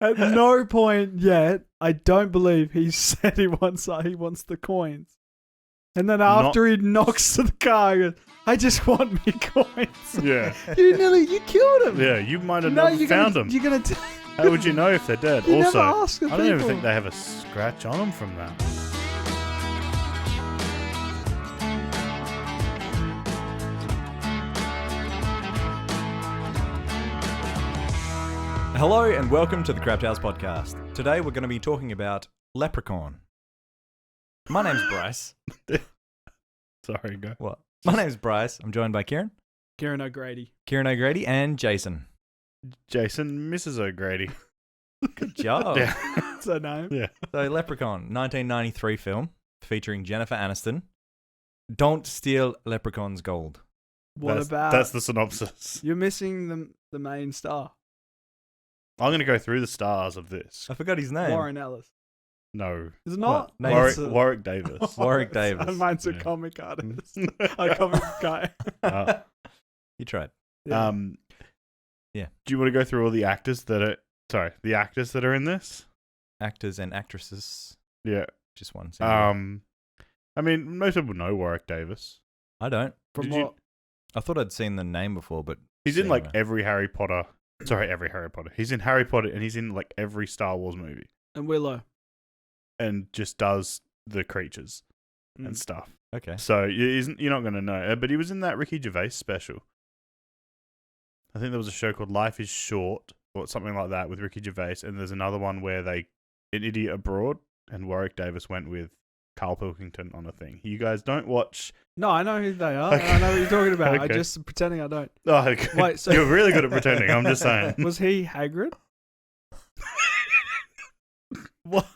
At no point yet, I don't believe he said he wants the coins. And then after he knocks to the car, he goes, I just want me coins. Yeah. You killed him. Yeah, you might have never found them. You're gonna How would you know if they're dead? You Also, never ask the I don't even people. think they have a scratch on them from that. Hello and welcome to the Crapped House Podcast. Today we're going to be talking about Leprechaun. My name's Bryce. Sorry, go. What? My name's Bryce. I'm joined by Kieran. Kieran O'Grady. Kieran O'Grady and Jason. Jason, Mrs. O'Grady. Good job. Yeah. That's her name. Yeah. So Leprechaun, 1993 film featuring Jennifer Anniston. Don't steal Leprechaun's gold. That's the synopsis. You're missing the main star. I'm going to go through the stars of this. I forgot his name. Warren Ellis. No. Is it not? No, Warwick Davis. Warwick Davis. Mine's a Yeah. comic artist. A comic guy. You tried. Yeah. Yeah. Do you want to go through all the actors that are in this? Actors and actresses. Yeah. Just one. I mean, most people know Warwick Davis. I don't. From Did you- what? I thought I'd seen the name before, but He's in like him. every Harry Potter. He's in Harry Potter and he's in like every Star Wars movie And Willow. and just does the creatures and Mm. stuff. Okay. So you're not going to know. But he was in that Ricky Gervais special. I think there was a show called Life is Short or something like that with Ricky Gervais. And there's another one where An Idiot Abroad, and Warwick Davis went with Carl Pilkington on a thing. You guys don't watch... No, I know who they are. Okay. I know what you're talking about. Okay. I just pretending I don't. Oh, okay. Wait, so You're really good at pretending. I'm just saying. Was he Hagrid? What?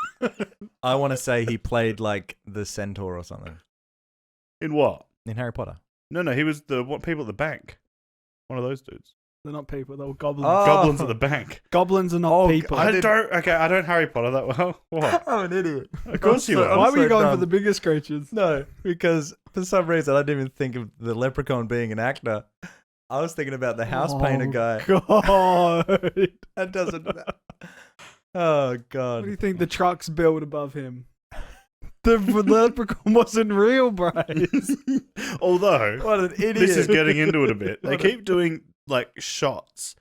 I want to say he played like the centaur or something In what? in Harry Potter. No, he was the people at the bank. One of those dudes. They're not people. They're goblins. Oh. Goblins at the bank. Goblins are not people. I don't Harry Potter that well. What? I'm an idiot. Of course you are. Why were you so going for dumb. the biggest creatures? No, because for some reason I didn't even think of the Leprechaun being an actor. I was thinking about the house painter guy. God. That doesn't. Oh What do God. you think the truck's built above him? The leprechaun wasn't real, Bryce. Although, What an idiot. this is getting into it a bit. They What keep doing like shots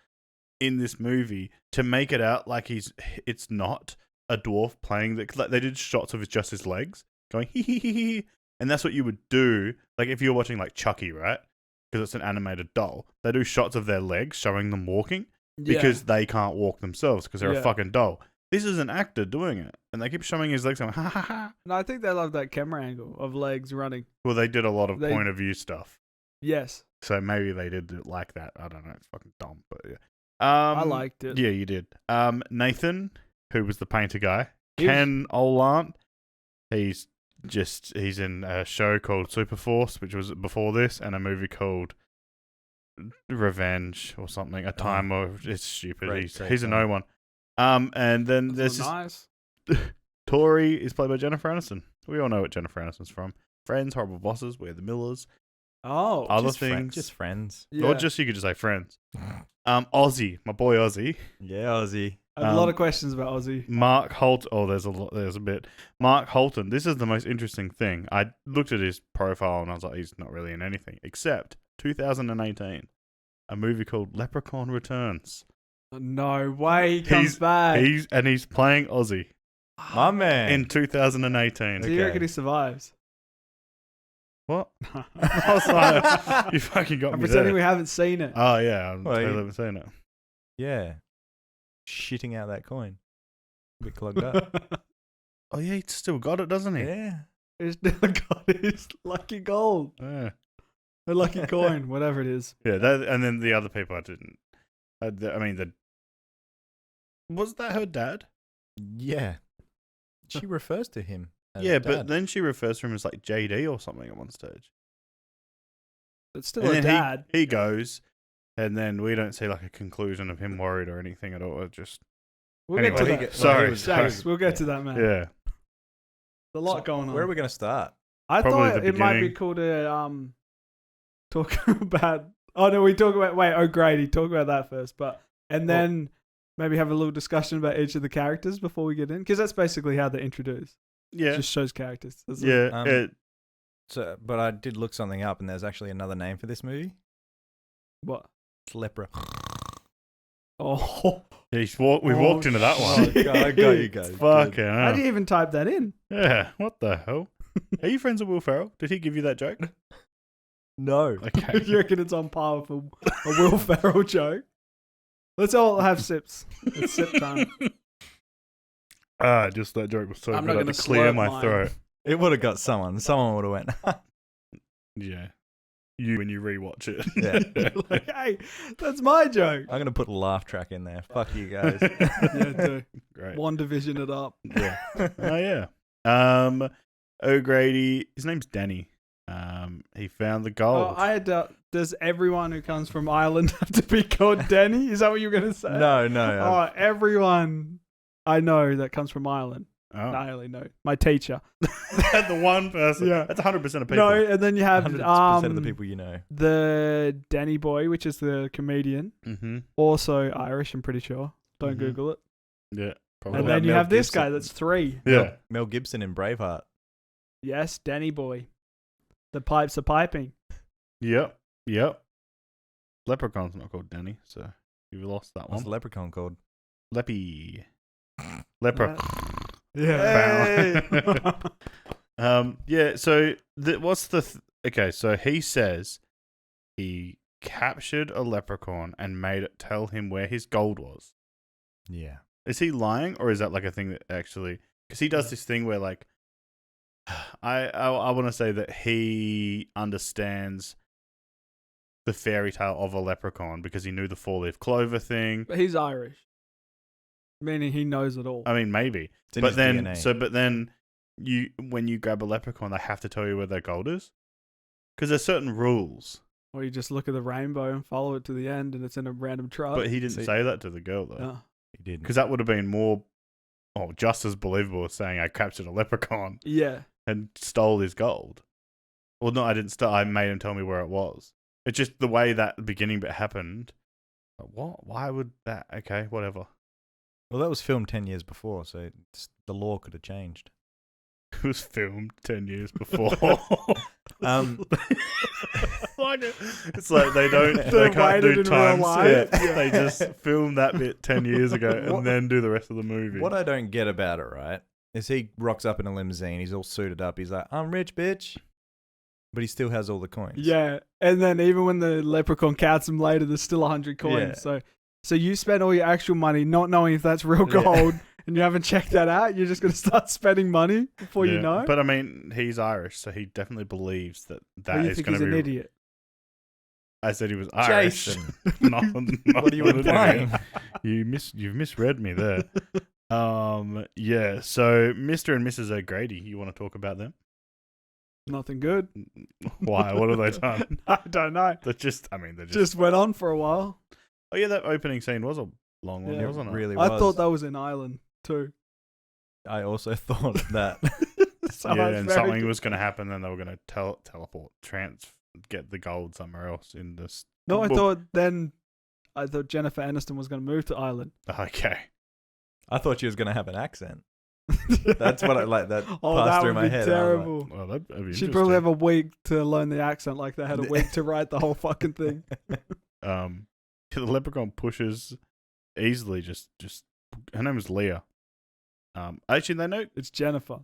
in this movie to make it out like it's not a dwarf playing like they did shots of just his legs going hee hee hee hee, and that's what you would do like if you're watching like Chucky, right? Because it's an animated doll. They do shots of their legs showing them walking because they can't walk themselves because they're Yeah. a fucking doll. This is an actor doing it, and they keep showing his legs going ha ha ha. No, I think they love that camera angle of legs running. Well, they did a lot of They- point of view stuff. Yes, So maybe they did it like that. I don't know. It's fucking dumb, but yeah. I liked it. Yeah, you did. Nathan, who was the painter guy, He was- Ken Olant. He's in a show called Superforce, which was before this, and a movie called Revenge or something. A time of it's stupid. Great He's take a on no one. And then That's there's this nice. Tori is played by Jennifer Aniston. We all know what Jennifer Aniston's from. Friends, Horrible Bosses, We're the Millers. Oh, Other Just things. just friends. yeah. Or you could just say Friends. Ozzy, my boy Ozzy. Yeah, Ozzy. I have a lot of questions about Ozzy. Mark Holt. Oh, there's a bit. Mark Holton. This is the most interesting thing. I looked at his profile and I was like, he's not really in anything except 2018, a movie called Leprechaun Returns. No way he comes back. He's playing Ozzy My man. in 2018. Do you Okay. reckon he survives? What? I was like, you fucking got I'm me pretending there. we haven't seen it. Oh yeah, I'm Well, totally you- haven't seen it. Yeah. Shitting out that coin. A bit clogged up. Oh yeah, he's still got it, doesn't he? Yeah. He's never got his lucky gold. Yeah. A lucky coin, whatever it is. Yeah, that, and then the other people I didn't. Was that her dad? Yeah. She refers to him. as Yeah, dad. but then she refers to him as like JD or something at one stage. It's still And a then dad. he goes, and then we don't see like a conclusion of him worried or anything at all. It just We'll anyway, get to he that. get- sorry, James, we'll get to that, man. yeah. There's a lot So, going on. Where are we going to start? I Probably thought the it might be beginning. cool to talk about. Oh no, we talk about O'Grady. Talk about that first, and then maybe have a little discussion about each of the characters before we get in? Because that's basically how they're introduced. Yeah. It just shows characters. That's it. Yeah. So, but I did look something up, and there's actually another name for this movie. What? It's Lepra. Oh. We walked into that one. I got you guys. Fucking How hell. do you even type that in? Yeah, what the hell? Are you friends with Will Ferrell? Did he give you that joke? No. Okay. You reckon it's on par with a Will Ferrell joke? Let's all have sips. It's sip time. Just that joke was so I'm good. not I had gonna to clear slurp my mine. throat. It would have got someone. Someone would have went. Yeah. You when you rewatch it. Yeah. Like, hey, that's my joke. I'm gonna put a laugh track in there. Fuck you guys. Yeah, do. Great. One division it up. Yeah. Oh yeah. O'Grady. His name's Danny. He found the gold. Oh, I had does everyone who comes from Ireland have to be called Denny? Is that what you're going to say? No. Oh, everyone I know that comes from Ireland. Oh. I only know. My teacher. The one person. Yeah. That's 100% of people. No, and then you have 100% of the people you know. the Danny boy, which is the comedian. Mm-hmm. Also Irish, I'm pretty sure. Don't Mhm. Google it. Yeah. Probably. And then you Mel have this Gibson. guy, that's 3. Yeah. Mel Gibson in Braveheart. Yes, Danny boy. The pipes are piping. Yep. Leprechaun's not called Danny, so you've lost that What's one. the leprechaun called? Leppy. Lepra. Yeah. Yeah. So what's the? Okay. So he says he captured a leprechaun and made it tell him where his gold was. Yeah. Is he lying, or is that like a thing that actually? Because he does this thing where like, I want to say that he understands the fairy tale of a leprechaun because he knew the 4-leaf clover thing. But he's Irish. Meaning he knows it all. I mean, maybe. It's in But his then, DNA. when you grab a leprechaun, they have to tell you where their gold is, because there's certain rules. Or you just look at the rainbow and follow it to the end and it's in a random truck. But he didn't See- say that to the girl though, Yeah. He didn't. because that would have been more, just as believable as saying I captured a leprechaun Yeah. and stole his gold. Well, no, I didn't steal. I made him tell me where it was. It's just the way that beginning bit happened. What? Why would that? Okay, whatever. Well, that was filmed 10 years before, so the law could have changed. It was filmed 10 years before. It's like they can't waited do in real time life. skip. They just film that bit 10 years ago and then do the rest of the movie. What I don't get about it, right, is he rocks up in a limousine, he's all suited up, he's like, I'm rich, bitch. But he still has all the coins. Yeah. And then even when the leprechaun counts them later, there's still 100 coins. Yeah. So you spend all your actual money not knowing if that's real gold and you haven't checked that out. You're just going to start spending money before you know. But I mean, he's Irish, so he definitely believes that Or you is think going he's to an be. idiot? I said he was Irish. Jason. Not What are you an implying? idiot. You've misread me there. Yeah. So Mr. and Mrs. O'Grady, you want to talk about them? Nothing good. Why? What have they done? I don't know. They're just. Just went on for a while. Oh yeah, that opening scene was a long one, Yeah, wasn't it? Really I was. thought that was in Ireland too. I also thought that. So Yeah, it's and very something good. was going to happen, and they were going to teleport, get the gold somewhere else in this. No, I book. thought Jennifer Anniston was going to move to Ireland. Okay. I thought she was going to have an accent. That's what I like. That Oh, passed that through would my be head. I was like, terrible. Well, that'd be She'd interesting. probably have a week to learn the accent, like they had a week to write the whole fucking thing. The leprechaun pushes easily. Just her name is Leah. Actually, they know It's Jennifer.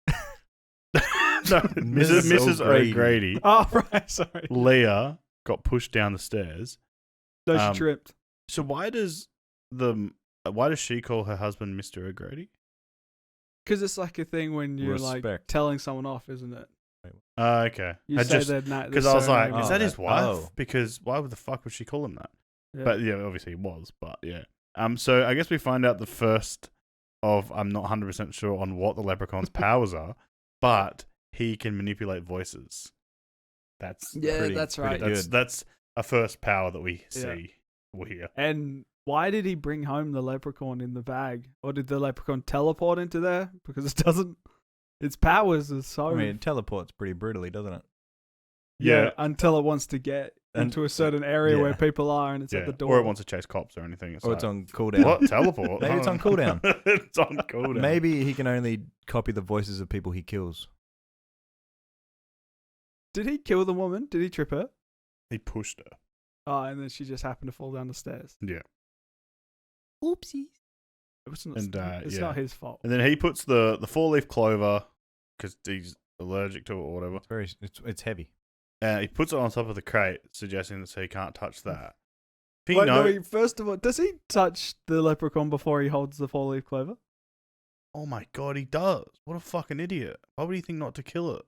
no, Mrs. O'Grady. Oh, right, sorry. Leah got pushed down the stairs. No, she tripped. So why does she call her husband Mr. O'Grady? Because it's like a thing when you're like Respect. telling someone off, isn't it? Okay. You say their name. Because I was like, is Oh, that his that- wife? oh. Because why would the fuck would she call him that? Yeah. But yeah, obviously he was. But yeah. So I guess we find out the first of, I'm not 100% sure on what the leprechaun's powers are, but he can manipulate voices. That's that's right. That's a first power that we see or hear. And why did he bring home the leprechaun in the bag? Or did the leprechaun teleport into there? Because it doesn't. Its powers are so. I mean, it teleports pretty brutally, doesn't it? yeah, until it wants to get into a certain area Yeah. where people are, and it's at Yeah, the door. or it wants to chase cops or anything. It's Or like, it's on cooldown. what? Teleport? Maybe it's on cooldown. It's on cooldown. Maybe he can only copy the voices of people he kills. Did he kill the woman? Did he trip her? He pushed her. Oh, and then she just happened to fall down the stairs. Yeah. Oopsies. It's not, And, it's yeah. not his fault. And then he puts the 4-leaf clover, because he's allergic to it or whatever. It's heavy. He puts it on top of the crate, suggesting that so he can't touch that. If he Wait, know- no, first of all, does he touch the leprechaun before he holds the 4-leaf clover? Oh my god, he does. What a fucking idiot. Why would he think not to kill it?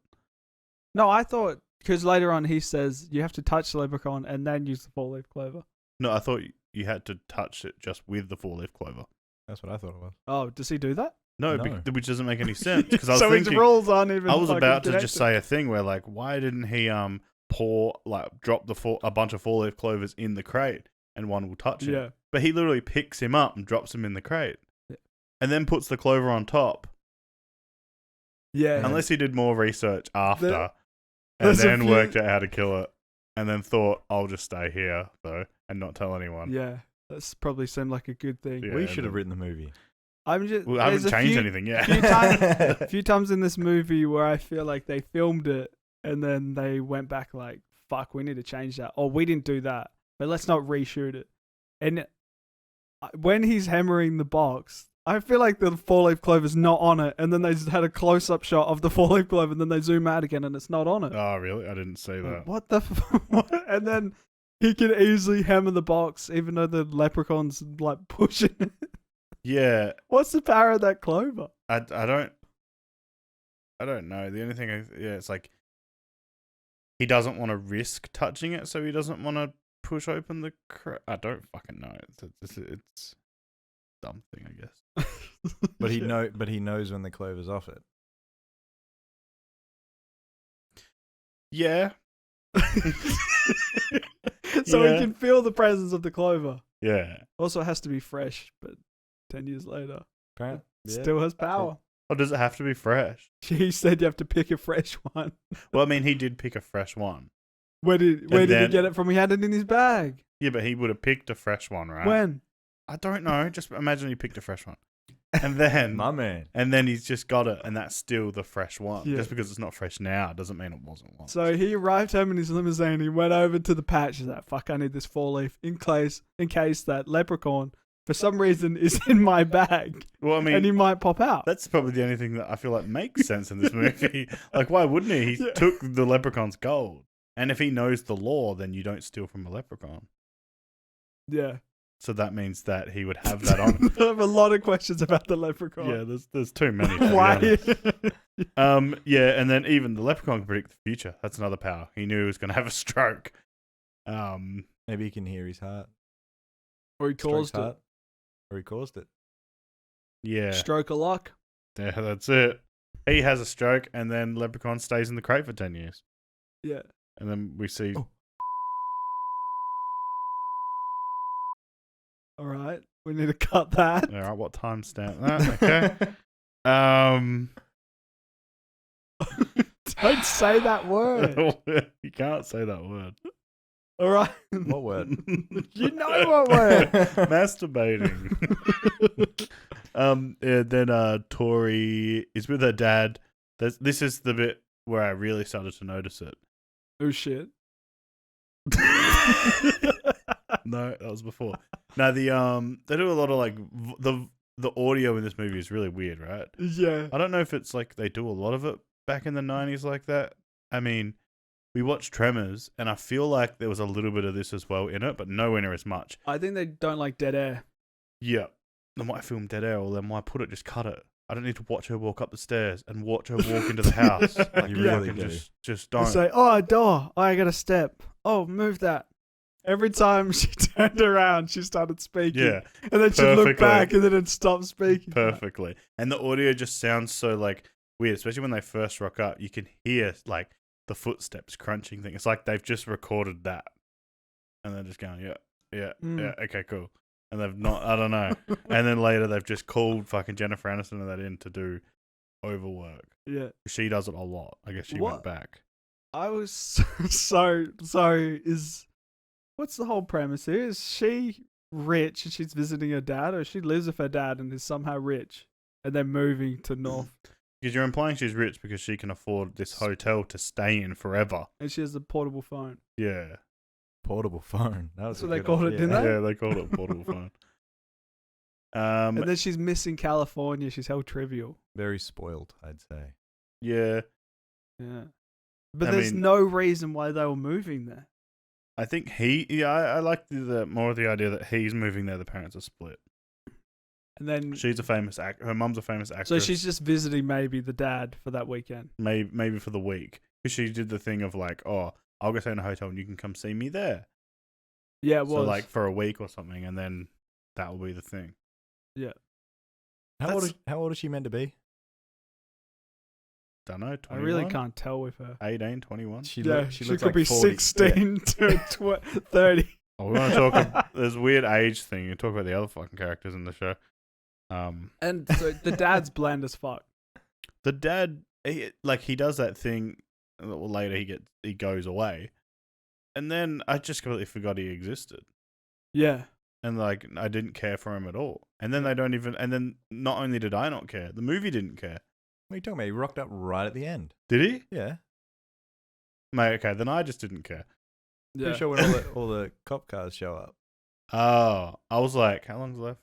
No, I thought, because later on he says you have to touch the leprechaun and then use the 4-leaf clover. No, I thought you had to touch it just with the 4-leaf clover. That's what I thought it was. Oh, does he do that? No, No. which doesn't make any sense. Because I was so thinking, his rules aren't even. I was fucking about to connected. just say a thing where, like, why didn't he drop a bunch of 4-leaf clovers in the crate and one will touch it? Yeah. But he literally picks him up and drops him in the crate, Yeah. and then puts the clover on top. Yeah. Unless he did more research after, and there's a then few- worked out how to kill it, and then thought, I'll just stay here though and not tell anyone. Yeah. That's probably seemed like a good thing. Yeah, we and should have then- written the movie. I'm just. Well, I haven't there's a changed few- anything yet. A few times in this movie where I feel like they filmed it and then they went back like, fuck, we need to change that. Or we didn't do that, but let's not reshoot it. And when he's hammering the box, I feel like the 4-leaf clover's not on it. And then they just had a close-up shot of the 4-leaf clover and then they zoom out again and it's not on it. Oh, really? I didn't see that. What the what? And then he can easily hammer the box even though the leprechaun's like pushing it. Yeah, What's the power of that clover? I don't know. The only thing, it's like he doesn't want to risk touching it, so he doesn't want to push open the. I don't fucking know. It's a dumb thing, I guess. But he Yeah. But he knows when the clover's off it. Yeah, So Yeah. he can feel the presence of the clover. yeah. Also, it has to be fresh, but 10 years later, Apparently, still has power. Or does it have to be fresh? He said you have to pick a fresh one. Well, I mean, he did pick a fresh one. Where did he then- get it from? He had it in his bag. Yeah, but he would have picked a fresh one, right? When? I don't know. Just imagine he picked a fresh one, and then my man. and then he's just got it, and that's still the fresh one. Yeah. Just because it's not fresh now doesn't mean it wasn't one. So he arrived home in his limousine. He went over to the patch. He's like, fuck, I need this 4-leaf in case that leprechaun, for some reason, is in my bag. Well, I mean, And he might pop out. that's probably the only thing that I feel like makes sense in this movie. Like, why wouldn't he? He Yeah. took the leprechaun's gold. And if he knows the law, then you don't steal from a leprechaun. Yeah. So that means that he would have that on. I have a lot of questions about the leprechaun. Yeah, there's too many. to be Why? honest. Yeah, and then even the leprechaun can predict the future. That's another power. He knew he was going to have a stroke. Maybe he can hear his heart. Or he Stroke's caused it. heart. Or he caused it. Yeah, Stroke of luck. yeah, that's it. He has a stroke, and then leprechaun stays in the crate for 10 years. Yeah. And then we see. Oh. All right. We need to cut that. All right, what timestamp that? Okay. Don't say that word. You can't say that word. All right. What word? You know what word. Masturbating. Yeah, then Tori is with her dad. This is the bit where I really started to notice it. Oh, shit. No, that was before. No, they do a lot of like the audio in this movie is really weird, right? Yeah. I don't know if it's like they do a lot of it back in the 90s like that. I mean, we watched Tremors, and I feel like there was a little bit of this as well in it, but nowhere near as much. I think they don't like dead air. Yeah. Then why film dead air, or then why put it, just cut it? I don't need to watch her walk up the stairs and watch her walk into the house. Like, You really fucking do. just They don't. say, oh, a door. Oh, I got a step. Oh, move that. Every time she turned around, she started speaking. Yeah, And then she'd look perfectly. back and then it'd stop speaking. perfectly. And the audio just sounds so like weird, especially when they first rock up. You can hear like the footsteps crunching thing. It's like they've just recorded that, and they're just going, yeah, okay, cool. And they've not, I don't know. And then later they've just called fucking Jennifer Anniston and that in to do overwork. Yeah. She does it a lot. I guess she What? went back. I was so is what's the whole premise here? Is she rich and she's visiting her dad, or she lives with her dad and is somehow rich and then moving to North? Because you're implying she's rich because she can afford this hotel to stay in forever. And she has a portable phone. Yeah. Portable phone. That was That's what a they good called it, idea. didn't they? Yeah, they called it a portable phone. And then she's missing California. She's held trivial. Very spoiled, I'd say. Yeah. Yeah. But I there's mean- no reason why they were moving there. I think I like the more of the idea that he's moving there, the parents are split. And then She's a famous her mum's a famous actress. so she's just visiting maybe the dad for that weekend. maybe for the week. Because she did the thing of like, oh, I'll go stay in a hotel and you can come see me there. Yeah, it So was. like for a week or something, and then that will be the thing. yeah. How old is she meant to be? Don't know, 21? I really can't tell with her. 18, 21? She Yeah, she she looks could like be 40. 16 to 30. Oh, we want to talk. There's a weird age thing. You talk about the other fucking characters in the show. And so the dad's bland as fuck. The dad, he does that thing. Well, later he goes away, and then I just completely forgot he existed. Yeah. And like I didn't care for him at all. And then they don't even. And then not only did I not care, the movie didn't care. What are you talking about? He rocked up right at the end. Did he? Yeah. Mate, okay, then I just didn't care. Yeah. Pretty sure when all the cop cars show up. Oh, I was like, how long's left?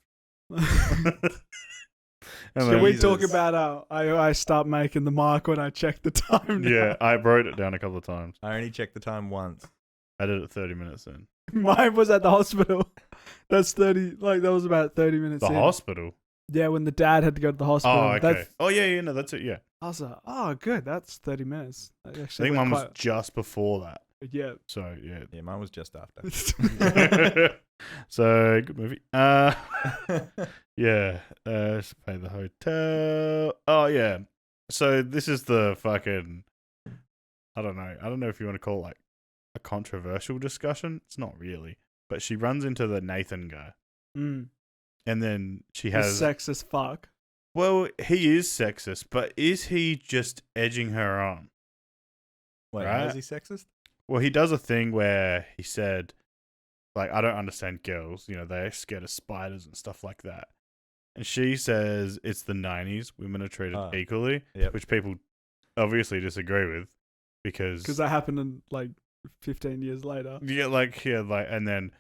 And Should then- we talk about how I start making the mark when I check the time now? Yeah, I wrote it down a couple of times. I only checked the time once. I did it 30 minutes in. Mine was at the hospital. That's 30, like that was about 30 minutes The in. hospital? Yeah, when the dad had to go to the hospital. Oh, okay. That's, Oh, yeah, no, that's it, yeah. I was like, oh, good. That's 30 minutes. I think mine was just before that. Yeah. So, yeah. Yeah, mine was just after. So, good movie. Yeah. Pay the hotel. Oh, yeah. So, this is the fucking... I don't know if you want to call it like a controversial discussion. It's not really. But she runs into the Nathan guy. Mm. And then she He's has... sexist fuck. Well, he is sexist, but is he just edging her on? Wait, Right? how is he sexist? Well, he does a thing where he said, like, I don't understand girls. You know, they're scared of spiders and stuff like that. And she says it's the 90s. Women are treated equally, Yep. which people obviously disagree with because that happened in like 15 years later. and then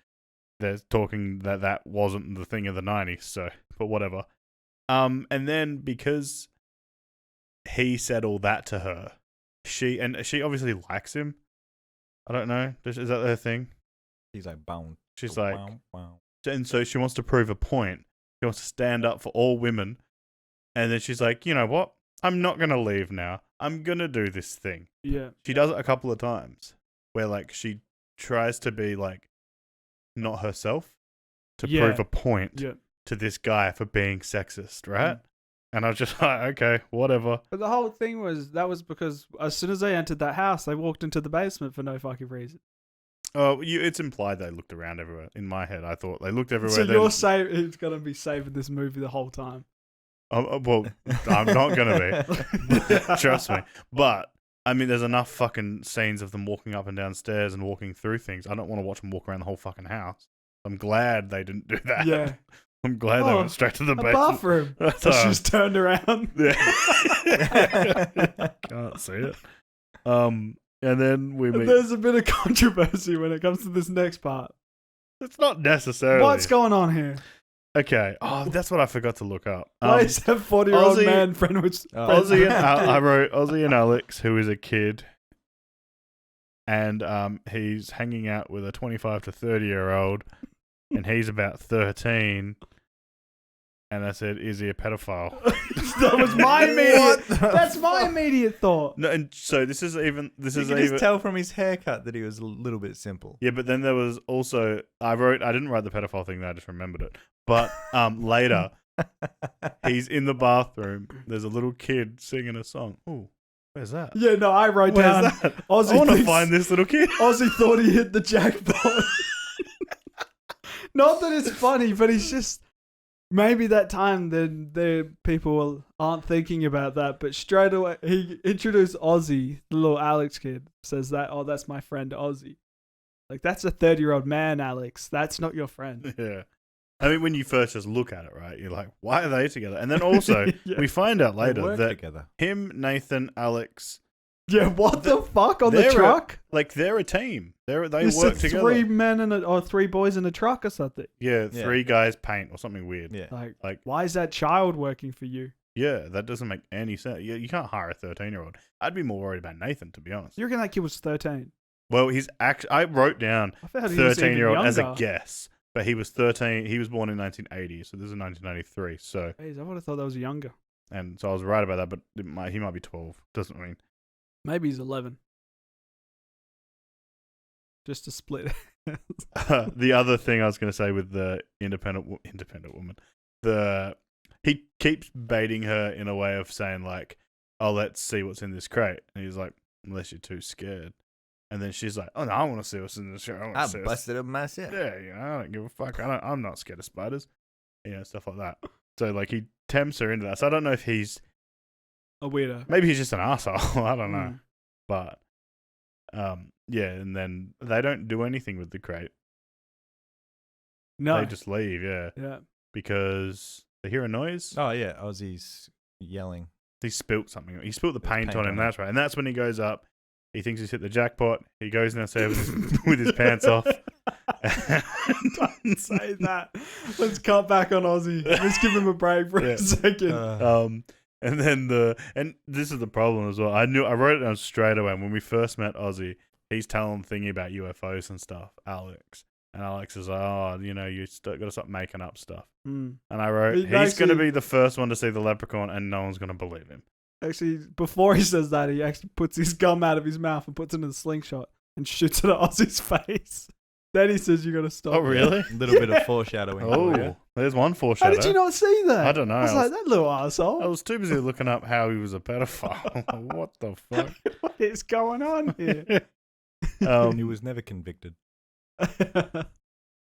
they're talking that wasn't the thing of the 90s. So, but whatever. And then because he said all that to her, she obviously likes him. I don't know. Is that their thing? He's like bound. She's like, wow. and so she wants to prove a point. She wants to stand up for all women. And then she's like, you know what? I'm not going to leave now. I'm going to do this thing. Yeah. She does it a couple of times where like she tries to be like not herself to prove a point Yeah. to this guy for being sexist, right? And I was just like, okay, whatever. But the whole thing was because as soon as they entered that house, they walked into the basement for no fucking reason. Oh, it's implied they looked around everywhere. In my head, I thought they looked everywhere. So then- you're saying it's gonna be saving this movie the whole time? well, I'm not gonna be. Trust me. But I mean, there's enough fucking scenes of them walking up and down stairs and walking through things. I don't want to watch them walk around the whole fucking house. I'm glad they didn't do that. Yeah. I'm glad they went straight to the A basement. bathroom. So she's turned around. Yeah. Can't see it. And then we meet. There's a bit of controversy when it comes to this next part. It's not necessarily. What's going on here? Okay. Oh, that's what I forgot to look up. Why is that 40-year-old Aussie- man friend with Ozzy and I wrote Ozzy and Alex, who is a kid, and he's hanging out with a 25 to 30-year-old, and he's about 13. And I said, "Is he a pedophile?" That was my immediate. That's my immediate thought. No, and so this is You can just tell from his haircut that he was a little bit simple. Yeah, but then there was also I didn't write the pedophile thing there, I just remembered it. But later he's in the bathroom. There's a little kid singing a song. Ooh, where's that? Yeah, no, I wrote Where's down. that? Ozzy I want to thinks- find this little kid. Ozzy thought he hit the jackpot. Not that it's funny, but he's just maybe that time the people aren't thinking about that. But straight away he introduced Ozzy, the little Alex kid, says that that's my friend Ozzy. Like, that's a 30-year-old man, Alex. That's not your friend. Yeah. I mean, when you first just look at it, right, you're like, why are they together? And then also, Yeah. we find out They later work that together. him, Nathan, Alex, Yeah, what the fuck on the they're truck? they're a team. They You work said together. 3 men or 3 boys in a truck or something. Yeah, Yeah. 3 guys paint or something weird. Yeah. Like, why is that child working for you? Yeah, that doesn't make any sense. You can't hire a 13-year-old. I'd be more worried about Nathan, to be honest. You reckon that kid was 13? Well, I wrote down I found he was even 13-year-old as a younger. guess, but he was 13. He was born in 1980, so this is 1993. So, Jeez, I would have thought that was younger. and so I was right about that, but he might be 12. Doesn't mean. Maybe he's 11. Just to split. The other thing I was going to say with the independent woman, he keeps baiting her in a way of saying like, "Oh, let's see what's in this crate," and he's like, "Unless you're too scared." And then she's like, "Oh no, I want to see what's in this crate. I busted up myself. Yeah, I don't give a fuck. I'm not scared of spiders, stuff like that." So like he tempts her into that. So I don't know if he's A weirdo. maybe he's just an asshole. I don't know, Mm. but yeah. And then they don't do anything with the crate. No. They just leave. Yeah, Yeah. because they hear a noise. Oh yeah, Ozzy's yelling. He spilt something. He spilt the There's paint paint on him. on him. That's right. And that's when he goes up. He thinks he's hit the jackpot. He goes downstairs with his pants off. Don't say that. Let's cut back on Ozzy. Let's give him a break for Yeah. a second. And then and this is the problem as well. I wrote it down straight away. When we first met Ozzy, he's telling thingy about UFOs and stuff, Alex. And Alex is like, "Oh, you got to stop making up stuff." Mm. And I wrote, He he's going to actually- be the first one to see the leprechaun and no one's going to believe him. Actually, before he says that, he actually puts his gum out of his mouth and puts it in a slingshot and shoots it at Ozzy's face. Then he says, "You got to stop." Oh, really? A little bit of foreshadowing. Oh, for you. there's one How foreshadow. did you not see that? I don't know. I was like, that little asshole. I was too busy looking up how he was a pedophile. What the fuck? What is going on here? He was never convicted.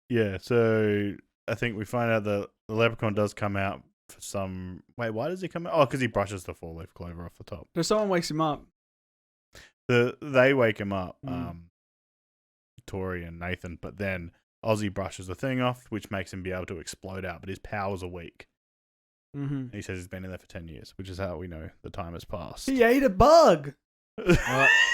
Yeah, so I think we find out that the leprechaun does come out for some... Wait, why does he come out? Oh, because he brushes the 4-leaf clover off the top. So someone wakes him up. They wake him up, Mm. Tori and Nathan, but then Ozzy brushes the thing off, which makes him be able to explode out, but his powers are weak. Mm-hmm. He says he's been in there for 10 years, which is how we know the time has passed. He ate a bug.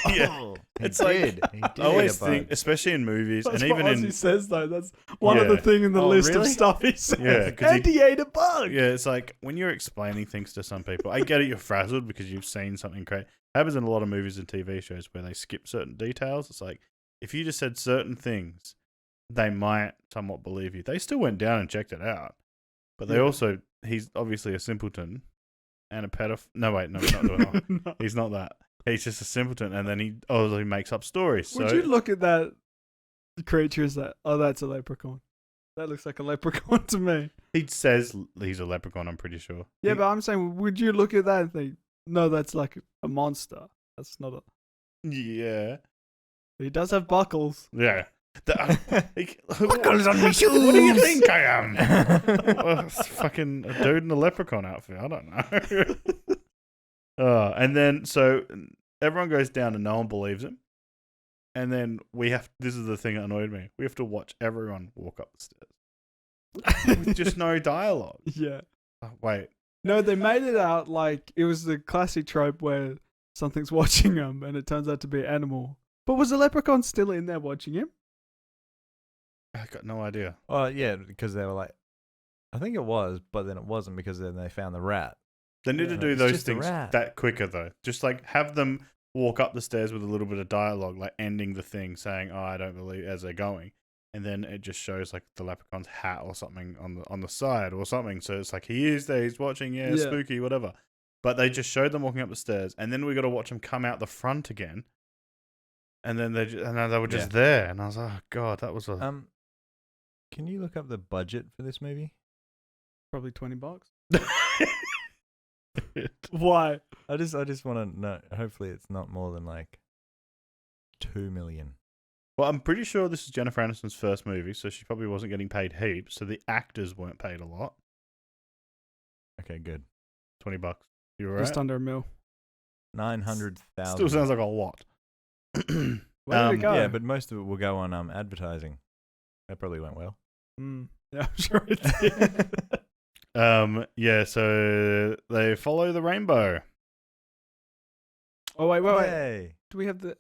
Yeah. Oh, he It's like- did. He did I always eat a bug. think, especially in movies, That's and what even Ozzy in... says, though. That's one of the Yeah. thing in the Oh, list really? of stuff he says. Yeah, 'cause And he ate a bug. Yeah, it's like when you're explaining things to some people, I get it, you're frazzled because you've seen something great. Happens in a lot of movies and TV shows where they skip certain details. It's like, if you just said certain things, they might somewhat believe you. They still went down and checked it out. But they Yeah. also, he's obviously a simpleton and a pedophile. No, wait, no, he's not doing that. No. He's not that. He's just a simpleton, and then he obviously makes up stories. So Would you look at that creature as that? Oh, that's a leprechaun. That looks like a leprechaun to me. he says he's a leprechaun, I'm pretty sure. Yeah, He- but I'm saying, would you look at that and think, no, that's like a monster? That's not a. Yeah. He does have buckles. Yeah. Buckles on my shoes. What do you think I am? Well, it's fucking a dude in a leprechaun outfit. I don't know. And then so everyone goes down and no one believes him. And then this is the thing that annoyed me. We have to watch everyone walk up the stairs with just no dialogue. Yeah. Oh, wait. No, they made it out like it was the classic trope where something's watching him and it turns out to be an animal. But was the leprechaun still in there watching him? I got no idea. Oh yeah, because they were like, I think it was, but then it wasn't because then they found the rat. They need to Yeah, do it's those just a things rat. that quicker though. Just like have them walk up the stairs with a little bit of dialogue, like ending the thing saying, "Oh, I don't believe," as they're going, and then it just shows like the leprechaun's hat or something on the side or something. So it's like he is there, he's watching, Yeah. spooky, whatever. But they just showed them walking up the stairs, and then we got to watch them come out the front again, and then they were just there, and I was like, "Oh God, that was a." Can you look up the budget for this movie? Probably $20. Why? I just want to know. Hopefully, it's not more than like 2 million. Well, I'm pretty sure this is Jennifer Aniston's first movie, so she probably wasn't getting paid heaps. So the actors weren't paid a lot. Okay, good. $20. You all Just right? under $1 million. 900,000. Still sounds like a lot. Where did it go? Yeah, but most of it will go on advertising. That probably went well. Yeah, I'm sure it did. Yeah, so they follow the rainbow. Oh, wait. Yay. Do we have the...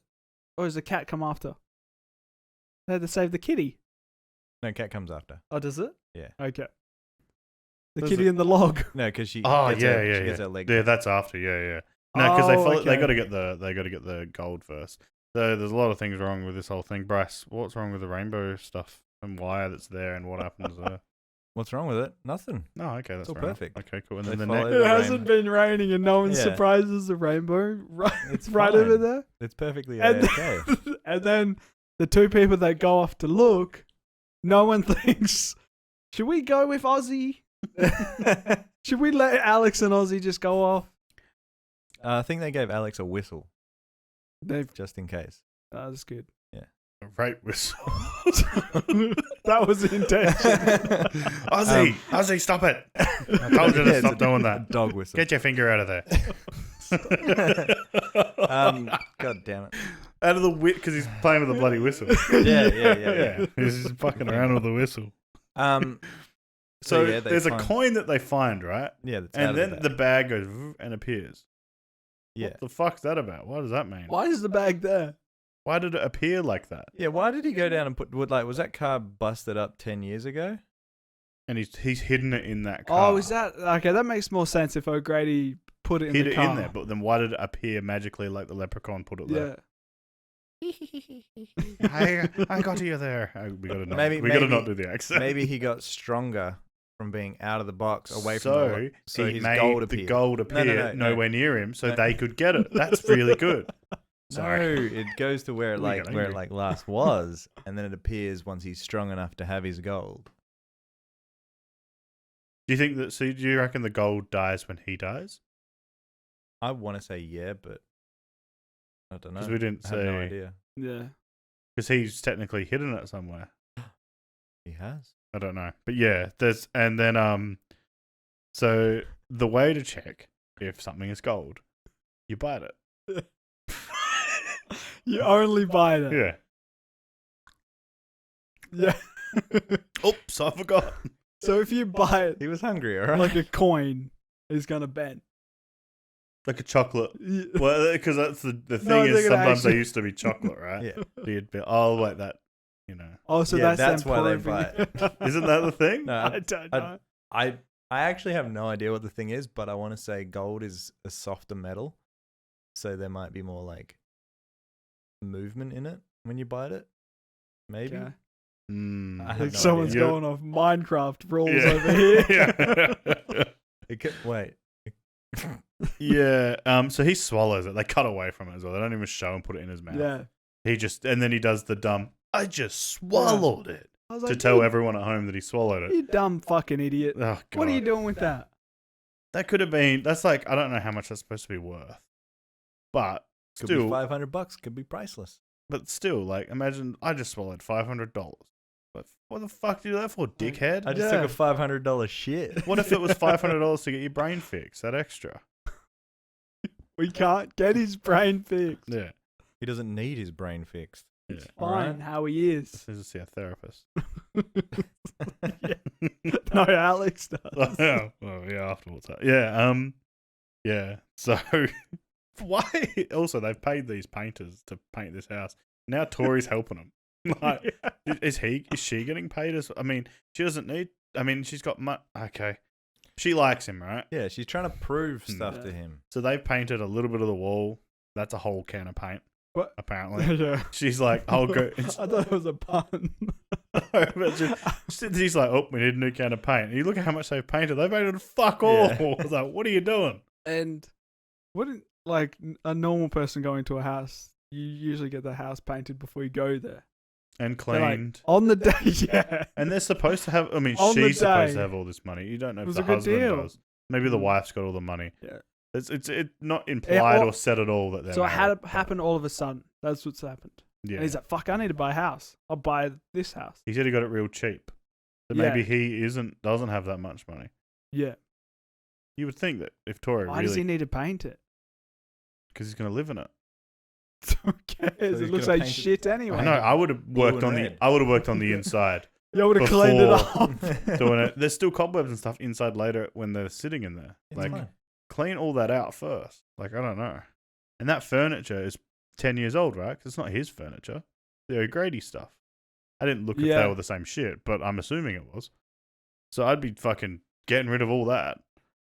Or does the cat come after? They had to save the kitty. No, cat comes after. Oh, does it? Yeah. Okay. The Does kitty it? in the log. No, because she Oh, gets yeah, she gets her leg. Yeah, that's after. Yeah. No, because they okay. got to get the gold first. So there's a lot of things wrong with this whole thing. Bryce, what's wrong with the rainbow stuff and why that's there and what happens there? What's wrong with it? Nothing. No, okay, that's all fair enough. perfect. Okay, cool. And They then the follow next, It hasn't been raining and no one's Yeah. surprised there's a rainbow right, It's right fine. over there. It's perfectly And, okay. and then the two people that go off to look, no one thinks, should we go with Ozzy? Should we let Alex and Ozzy just go off? I think they gave Alex a whistle They've, just in case. that's good. rape whistle. That was the intention. Ozzy, stop it! I told you to stop doing that. Dog whistle. Get your finger out of there. God damn it. Out of the because he's playing with a bloody whistle. Yeah. He's just fucking around with the whistle. So, So yeah, they there's a find- coin that they find, right? Yeah, that's out And of then the bag goes and appears. Yeah. What the fuck's that about? What does that mean? Why is the bag there? Why did it appear like that? Yeah, why did he go down and was that car busted up 10 years ago? And he's hidden it in that car. Oh, is that... Okay, that makes more sense if O'Grady put it in hid the it car. in there? But then why did it appear magically like the leprechaun put it there? Yeah. I got you there. We gotta not. Maybe- we gotta maybe- not do the accent. Maybe he got stronger from being out of the box, away from so he his made gold the appeared. gold No, appear no. nowhere near him, so No. they could get it. That's really good. Sorry. No, it goes to where it We got where it angry. last was, and then it appears once he's strong enough to have his gold. Do you think that? So do you reckon the gold dies when he dies? I want to say yeah, but I don't know. Because we didn't I have no say. idea. Yeah. Because he's technically hidden it somewhere. He has. I don't know, but yeah, there's and then so the way to check if something is gold, you bite it. You only buy that. Yeah. Yeah. Oops, I forgot. So if you buy it He was hungry, all right. like a coin, it's gonna bend. Like a chocolate. Yeah. Well, because that's the thing No, is they're gonna sometimes they actually- used to be chocolate, right? yeah. So you'd be, oh wait, that Oh, so Yeah, that's them that's why they proving buy it. isn't that the thing? No, I don't know. I actually have no idea what the thing is, but I want to say gold is a softer metal, so there might be more like movement in it when you bite it. Maybe. Okay. Mm. I have Like no someone's idea. going off Minecraft rules Yeah. over here. Yeah. It could, wait. Yeah. So he swallows it. They cut away from it as well. They don't even show and put it in his mouth. Yeah. He just and then he does the dumb. I just swallowed it I was to like, tell you, everyone at home that he swallowed it. you dumb fucking idiot. Oh god. What are you doing with that? That could have been. That's like I don't know how much that's supposed to be worth, but Could still, be $500. Could be priceless. but still, like imagine I just swallowed $500. But what the fuck do you do that for, dickhead? I just Yeah. took a $500 shit. What if it was $500 to get your brain fixed? That extra. We can't get his brain fixed. Yeah. He doesn't need his brain fixed. Yeah. Fine, Alright. how he is. This is see a therapist. No, Alex does. Yeah. Well, yeah. Afterwards. Yeah. Yeah. So why? Also, they've paid these painters to paint this house. Now Tori's helping them. Like, is she getting paid as? I mean, she doesn't need. I mean, she's got okay. She likes him, right? Yeah, she's trying to prove stuff Yeah. to him. So they've painted a little bit of the wall. That's a whole can of paint. What? Apparently, Yeah. she's like, "I'll go." I thought it was a pun. But she's like, "Oh, we need a new can of paint." And you look at how much they've painted. They painted fuck all. Yeah. I was like, "What are you doing?" And wouldn't like a normal person going to a house, you usually get the house painted before you go there. And They're like, cleaned. on the day, yeah. And they're supposed to have. I mean, On the she's supposed to day. have all this money. You don't know It if was the a good husband deal. does. Maybe the Mm. wife's got all the money. Yeah. It's not implied or- or said at all that they're. So it married, had but- happened all of a sudden. That's what's happened. Yeah. And he's like, fuck, I need to buy a house. I'll buy this house. He said he got it real cheap. So Yeah. maybe he doesn't have that much money. Yeah. You would think that if Tori Why does he really, need to paint it? because he's going to live in it. Who cares? So It he's looks gonna like paint it- shit anyway. I know. I would have Blue worked and on red. I would have worked on the inside. You would have cleaned it up. Doing it. There's still cobwebs and stuff inside later when they're sitting in there. It's Like, fine. clean all that out first. Like, I don't know. And that furniture is 10 years old, right? 'Cause it's not his furniture. The O'Grady stuff. I didn't look if Yeah. they were the same shit, but I'm assuming it was. So I'd be fucking getting rid of all that.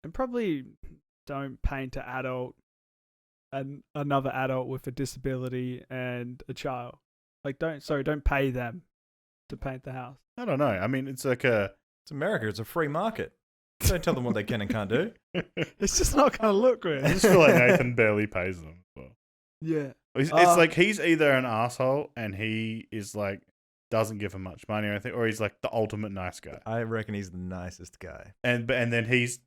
And probably don't paint an adult and another adult with a disability and a child. Like, don't pay them to paint the house. I don't know. I mean, it's like a... It's America. It's a free market. Don't tell them what they can and can't do. It's just not going to look good. I just feel like Nathan barely pays them. As well. Yeah. It's like he's either an asshole and he is like doesn't give him much money or anything, or he's like the ultimate nice guy. I reckon he's the nicest guy. And then he's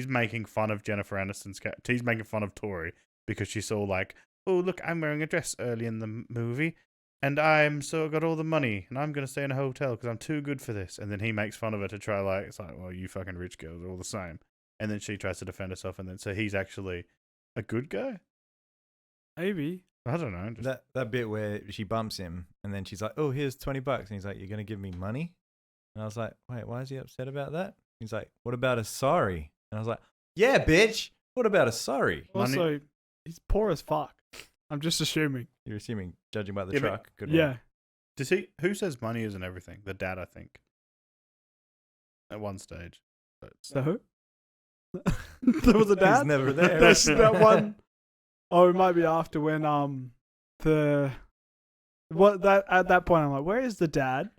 making fun of Jennifer Aniston's character. He's making fun of Tori because she's all like, "Oh, look, I'm wearing a dress early in the movie, and I'm got all the money, and I'm gonna stay in a hotel because I'm too good for this." And then he makes fun of her to try like, it's like, well, you fucking rich girls are all the same. And then she tries to defend herself, and then so he's actually a good guy. Maybe. I don't know. Just, That bit where she bumps him and then she's like, "Oh, here's $20," and he's like, "You're gonna give me money?" And I was like, "Wait, why is he upset about that?" He's like, "What about a sorry?" And I was like, "Yeah, bitch. What about a sorry?" Also, he's poor as fuck. I'm just assuming. You're assuming, judging by the Yeah, but- truck. Good one. Yeah. does he? Who says money isn't everything? The dad, I think. At one stage. But So who? There was a He's dad? never there. That's that one. Oh, it might be after when at that point I'm like, where is the dad?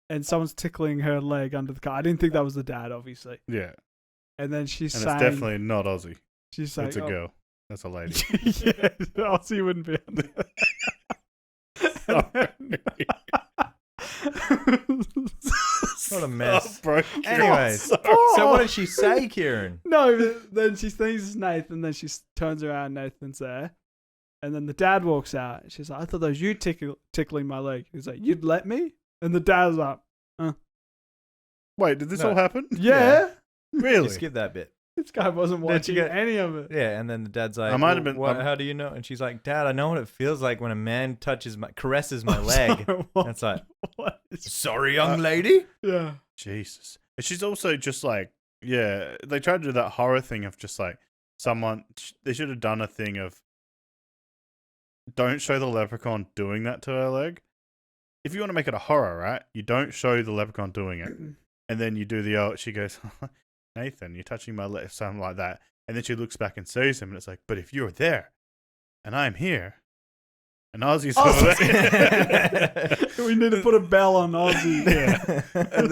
And someone's tickling her leg under the car. I didn't think that was the dad, obviously. yeah, And then she's and saying, it's definitely not Aussie. she's saying, It's a girl. That's a lady. yeah, Aussie wouldn't be on What a mess. Bro. Anyways, Sorry. so what did she say, Kieran? No, but then she thinks it's Nathan, and then she turns around, Nathan's there. And then the dad walks out. She's like, "I thought that was you tickling my leg." He's like, "You'd let me?" And the dad's like, Wait, did this No. all happen? "Yeah." Really? You skip that bit. This guy wasn't Did you watching get- any of it. Yeah, and then the dad's like, I might have been- How do you know?" And she's like, "Dad, I know what it feels like when a man caresses my leg." So, And it's like, what? "Sorry, young lady." Yeah. Jesus. And she's also just like, yeah, they tried to do that horror thing of just like they should have done a thing of don't show the leprechaun doing that to her leg. If you want to make it a horror, right? You don't show the leprechaun doing it. And then you do she goes, "Nathan, you're touching my leg," something like that. And then she looks back and sees him, and it's like, "But if you're there, and I'm here, and Ozzy's over there." We need to put a bell on Aussie. Yeah. And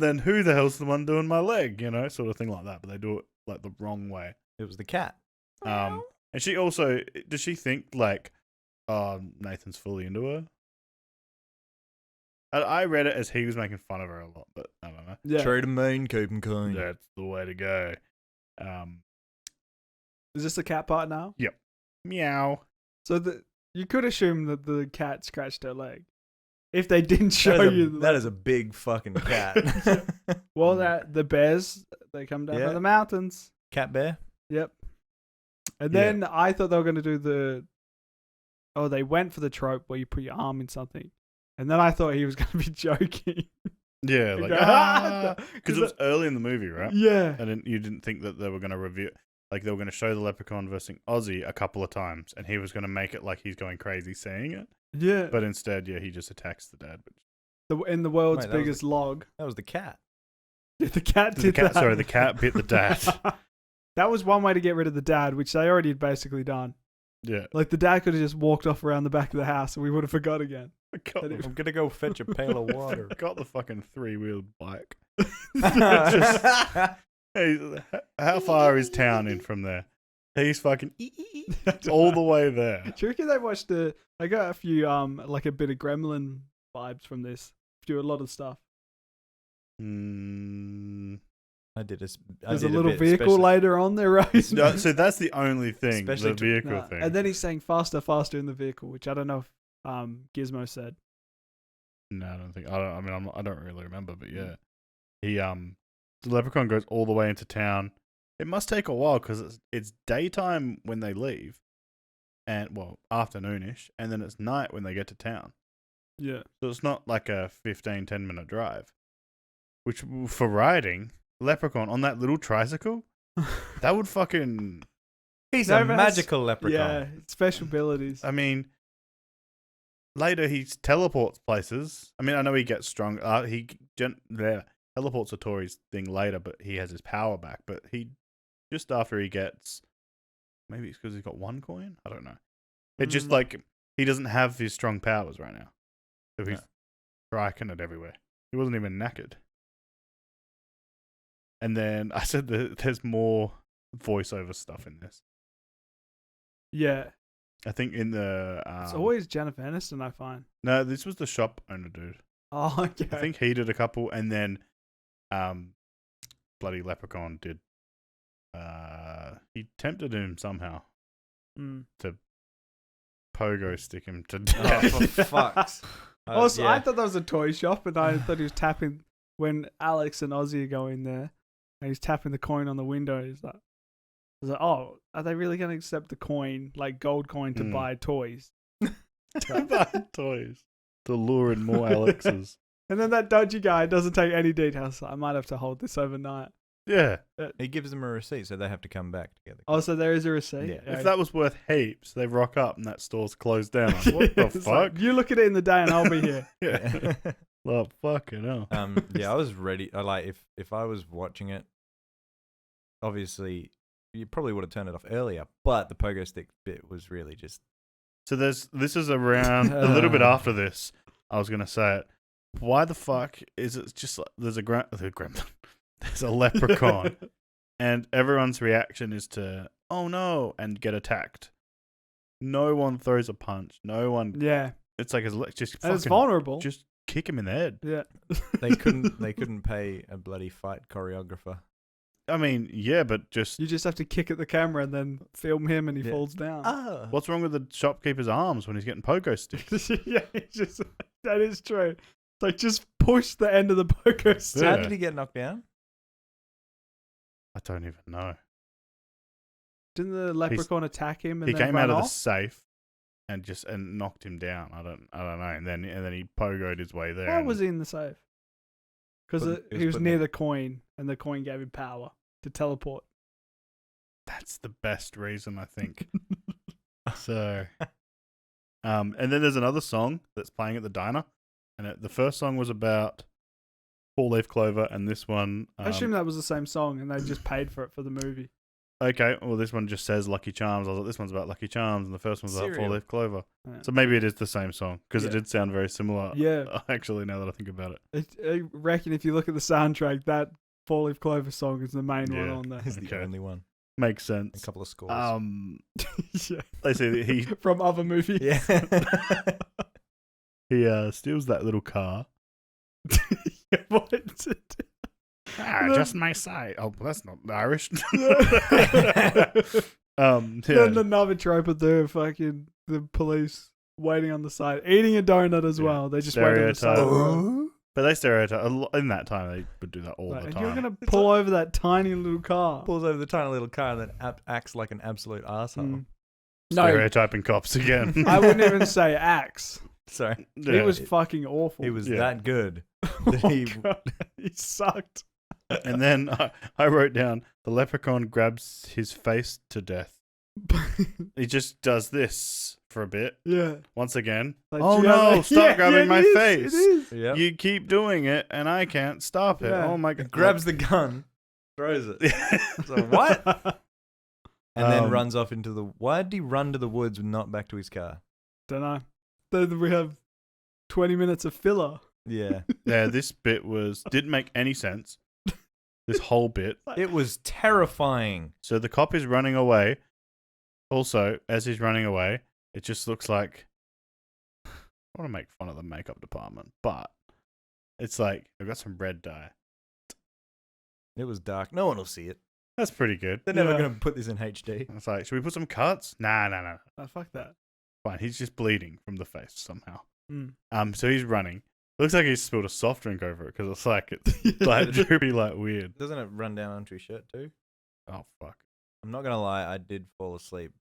then who the hell's the one doing my leg? You know, sort of thing like that. But they do it like the wrong way. It was the cat. And she also, does she think like, Nathan's fully into her? I read it as he was making fun of her a lot, but I don't know. Yeah. Trade him mean, keep him kind. That's the way to go. Is this the cat part now? Meow. So you could assume that the cat scratched her leg. If they didn't show you That is a big fucking cat. Well, the bears, they come down Yeah. from the mountains. Cat bear. Yep. And Yeah. then I thought they were going to do they went for the trope where you put your arm in something. And then I thought he was going to be joking. Yeah, like, Go, because it was early in the movie, right? Yeah. And you didn't think that they were going to review, like they were going to show the leprechaun versus Ozzy a couple of times, and he was going to make it like he's going crazy saying it. Yeah. But instead, yeah, he just attacks the dad. In the world's Wait, that was biggest log. That was the cat. The cat did that. Sorry, the cat bit the dad. That was one way to get rid of the dad, which they already had basically done. Yeah. Like, the dad could have just walked off around the back of the house and we would have forgot again. Got I'm gonna go fetch a pail of water. got the fucking 3-wheeled bike. Just- Hey, how far is town in from there? He's fucking all the way there. Do you reckon they watched I got a few, like a bit of Gremlin vibes from this. Do a lot of stuff. I did There's a did little bit, vehicle especially- later on there, right? No, so that's the only thing, Especially the vehicle Nah. thing. And then he's saying faster, faster in the vehicle, which I don't know if Gizmo said. No, I don't think. I don't really remember, but yeah, he the leprechaun goes all the way into town. It must take a while because it's daytime when they leave, and afternoonish, and then it's night when they get to town. Yeah. So it's not like a 10 minute drive. Which, for riding, Leprechaun on that little tricycle, that would fucking... He's No, a but that's- magical leprechaun. Yeah, special abilities. I mean, later he teleports places. I mean, I know he gets strong. Teleports a Tori's thing later, but he has his power back. But just after he gets... Maybe it's because he's got one coin? I don't know. It's just like, he doesn't have his strong powers right now. So he's striking it everywhere. He wasn't even knackered. And then I said that there's more voiceover stuff in this. Yeah. I think in the... It's always Jennifer Anniston, I find. No, this was the shop owner dude. Oh, okay. I think he did a couple, and then bloody Leprechaun did. He tempted him somehow to pogo stick him to Oh, death. for fuck's. Also, yeah. I thought that was a toy shop, and I thought he was tapping when Alex and Ozzy are going there, and he's tapping the coin on the window. I was like, oh, are they really going to accept the coin, like gold coin, to buy toys? To buy toys. To lure in more Alexes. And then that dodgy guy doesn't take any details. I might have to hold this overnight. Yeah. He gives them a receipt, so they have to come back together. Oh, so there is a receipt? Yeah. If that was worth heaps, they rock up and that store's closed down. Like, what the It's fuck? like, you look at it in the day and I'll be here. Yeah. Well, fucking hell. Yeah, I was ready. If I was watching it, obviously you probably would have turned it off earlier, but the pogo stick bit was really just... So this is around a little bit after this. I was gonna say it. Why the fuck is it just like there's a gremlin, there's a leprechaun, and everyone's reaction is to oh no and get attacked. No one throws a punch. No one. Yeah. It's like just And it's fucking vulnerable. just kick him in the head. Yeah. They couldn't pay a bloody fight choreographer. I mean, yeah, but just You just have to kick at the camera and then film him and he Yeah. falls down. Ah. what's wrong with the shopkeeper's arms when he's getting pogo sticks? Yeah, it's just, that is true. It's like, just push the end of the pogo stick. How Yeah. did he get knocked down? I don't even know. Didn't the leprechaun attack him and He then came run out of off? the safe and knocked him down. I don't know. And then he pogoed his way there. How and- was he in the safe? Because He was he was putting near it- the coin and the coin gave him power to teleport. That's the best reason, I think. So, and then there's another song that's playing at the diner, and the first song was about four-leaf clover, and this one. I assume that was the same song and they just paid for it for the movie. Okay, well, this one just says Lucky Charms. I was like, this one's about Lucky Charms, and the first one's about Cereal. four-leaf clover. Yeah. So maybe it is the same song because it Yeah. did sound very similar. Yeah. Actually, now that I think about it. I reckon if you look at the soundtrack, that Four Leaf Clover song is the main one Yeah. on there. He's the Okay. only one. Makes A sense. couple of scores. Yeah. They say that he From other movies. yeah. he steals that little car. What? No. Just my sight. Oh, that's not Irish. Yeah. Yeah. Then another trope of the police waiting on the side, eating a donut as Yeah. well. They just wait on the side. of the road. But they stereotype in that time. They would do that all Like, the and time. you're gonna pull over that tiny little car. Pulls over the tiny little car and then acts like an absolute asshole. Mm. No, Stereotyping cops again. I wouldn't even say axe. Sorry. Yeah. He was fucking awful. He was Yeah. that good. Oh, he- God. He sucked. And then I wrote down the leprechaun grabs his face to death. He just does this for a bit. Yeah. Once again. Like, Oh do you know no! that- Stop Yeah, grabbing it my is, face. It is. Yep. You keep doing it, and I can't stop it. Yeah. Oh my god! Grabs the gun, throws it. So what? And then runs off into the... Why did he run to the woods and not back to his car? Don't know. Then we have 20 minutes of filler. Yeah. Yeah, this bit didn't make any sense. This whole bit. It was terrifying. So the cop is running away. Also, as he's running away, it just looks like I want to make fun of the makeup department, but it's like I've got some red dye. It was dark. No one will see it. That's pretty good. They're never Yeah. going to put this in HD. It's like, should we put some cuts? Nah. Oh, fuck that. Fine. He's just bleeding from the face somehow. Mm. So he's running. Looks like he's spilled a soft drink over it because it's like it's like droopy, like weird. Doesn't it run down onto his shirt too? Oh fuck. I'm not going to lie. I did fall asleep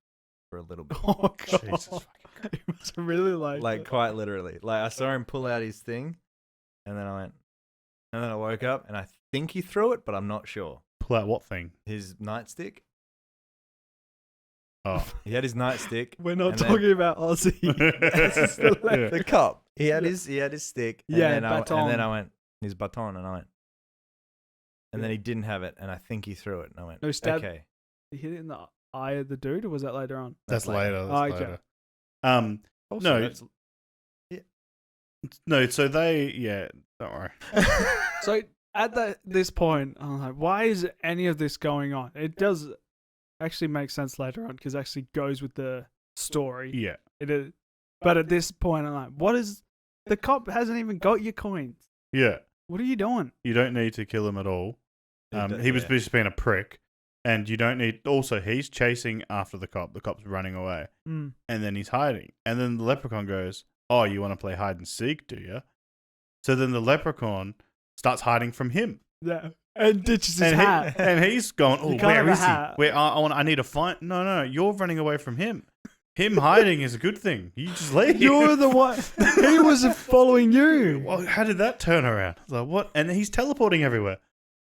for a little bit. Oh god. Jesus fucking He must have really Like quite literally. Like I saw him pull out his thing, and then I woke up and I think he threw it, but I'm not sure. pull out what thing? His nightstick. Oh. He had his nightstick. We're not and then- talking about Aussie. This is the Yeah. The cup. He had his stick. And Yeah, then and then baton. I went his baton, and I went, and then he didn't have it, and I think he threw it, and I went, No, stab- okay. He hit it in the eye of the dude, or was that later on? That's later. That's Oh, okay. later. Also, No. that's- No, so don't worry. So at this point, I'm like, why is any of this going on? It does actually make sense later on because it actually goes with the story. Yeah. It is, but at this point, I'm like, what is the cop hasn't even got your coins? Yeah. What are you doing? You don't need to kill him at all. He was yeah. just being a prick. And you don't need. Also, he's chasing after the cop. The cop's running away. Mm. And then he's hiding. And then the leprechaun goes, "Oh, you want to play hide and seek, do you?" So then the leprechaun starts hiding from him. Yeah, and ditches his And, hat. and he's going, "Oh, You can't where have a is he? hat." Where I need to find." No, you're running away from him. Him hiding is a good thing. You just leave. You're the one. He was following you. Well, how did that turn around? I was like, what? And he's teleporting everywhere.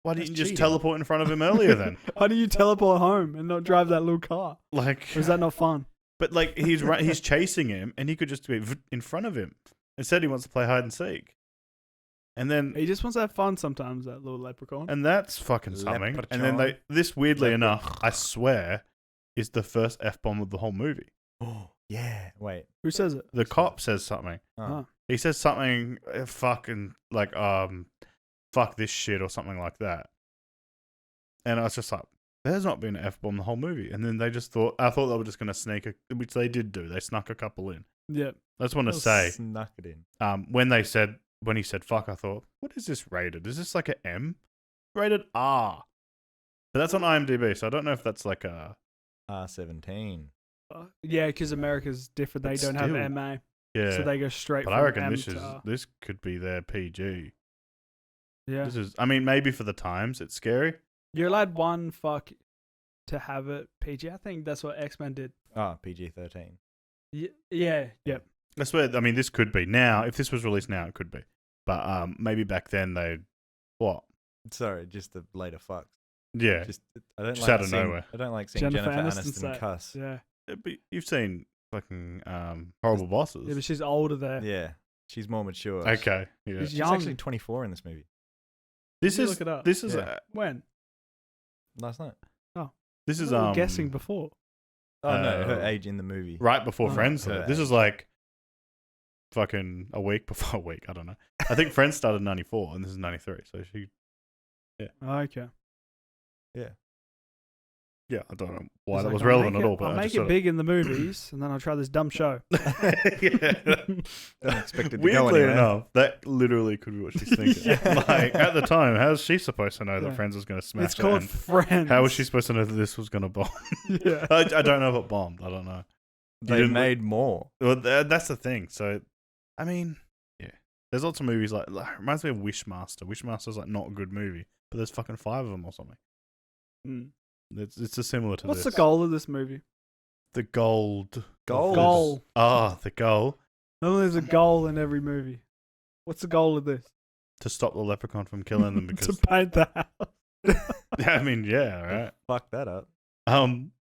Why didn't you That's just cheating. teleport in front of him earlier then? Why do you teleport home and not drive that little car? Like, Or is that not fun? but like he's chasing him, and he could just be in front of him. Instead, he wants to play hide and seek, and then He just wants to have fun sometimes. That little leprechaun. and that's fucking something. And then Leprechaun. this weirdly enough, I swear, is the first F-bomb of the whole movie. Oh, yeah. Wait. Who says it? The cop says something. Oh. Huh. He says something fucking like fuck this shit or something like that. And I was just like, there's not been an F-bomb the whole movie. And then I thought they were just going to sneak, which they did do. They snuck a couple in. Yeah. I just want to say, Snuck it in. when he said fuck, I thought, what is this rated? Is this like an M? Rated R. But that's on IMDb, so I don't know if that's like a... R17. Yeah, because America's different. They But don't have still. MA, Yeah. so they go straight. But from I reckon M this to R. this could be their PG. Yeah. This is, I mean, maybe for the times, it's scary. You're allowed one fuck to have it PG. I think that's what X-Men did. Oh, PG-13. Yeah. Yep. That's where, I mean, this could be. Now, if this was released now, it could be. But maybe back then what? Sorry, just the later fucks. Yeah. I don't Just like out of seeing, nowhere. I don't like seeing Jennifer Aniston say- cuss. Yeah. But you've seen fucking Horrible Bosses. Yeah, but she's older there. Yeah, she's more mature. Okay. Yeah. She's She's young. actually 24 in this movie. This You is look it up. this is Yeah. When? Last night. this is We were guessing before. Oh no, her Uh, age in the movie. right before Oh, Friends. her Though. This age. is like fucking a week before a week. I don't know. I think Friends started in 94 and this is 93. So she, Okay. yeah, I don't know why He's that like, was I'll relevant make at it- all. But I'll I make just it sort of- big in the movies, and then I'll try this dumb show. Yeah. Don't expect it to go Weirdly anywhere. enough, that literally could be what she's thinking. Yeah. Like at the time, how's she supposed to know that Yeah. Friends was going to smash It's it? called And Friends. how was she supposed to know that this was going to bomb? Yeah. I don't know if it bombed. I don't know. They didn't- made more. Well, that's the thing. So, I mean, yeah, there's lots of movies like reminds me of Wishmaster. Wishmaster's like not a good movie, but there's fucking 5 of them or something. Mm. It's a similar to What's this. the goal of this movie? The gold. Gold. Goal. Ah, the goal Normally there's a goal in every movie. What's the goal of this? to stop the leprechaun from killing them to because paint the house. I mean, yeah, right. Fuck that up.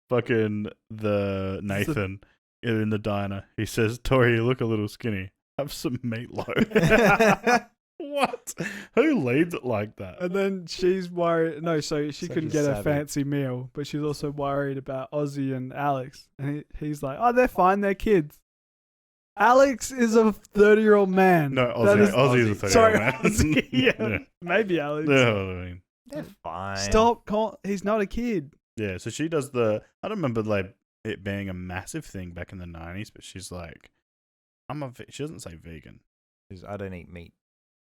Fucking the Nathan in the diner. He says, "Tori, you look a little skinny. Have some meatloaf." What? Who leads it like that? And then she's worried. No, so she Such couldn't a get a savage. fancy meal, but she's also worried about Ozzy and Alex. And he's like, "Oh, they're fine. They're kids." Alex is a 30-year-old man. No, That Ozzy is a 30-year-old Sorry, man. Ozzy, yeah, Yeah. maybe Alex. Yeah, I mean, They're fine. Stop. He's not a kid. yeah. So she does the. I don't remember like it being a massive thing back in the 90s, but she's like, she doesn't say vegan. Because I don't eat meat.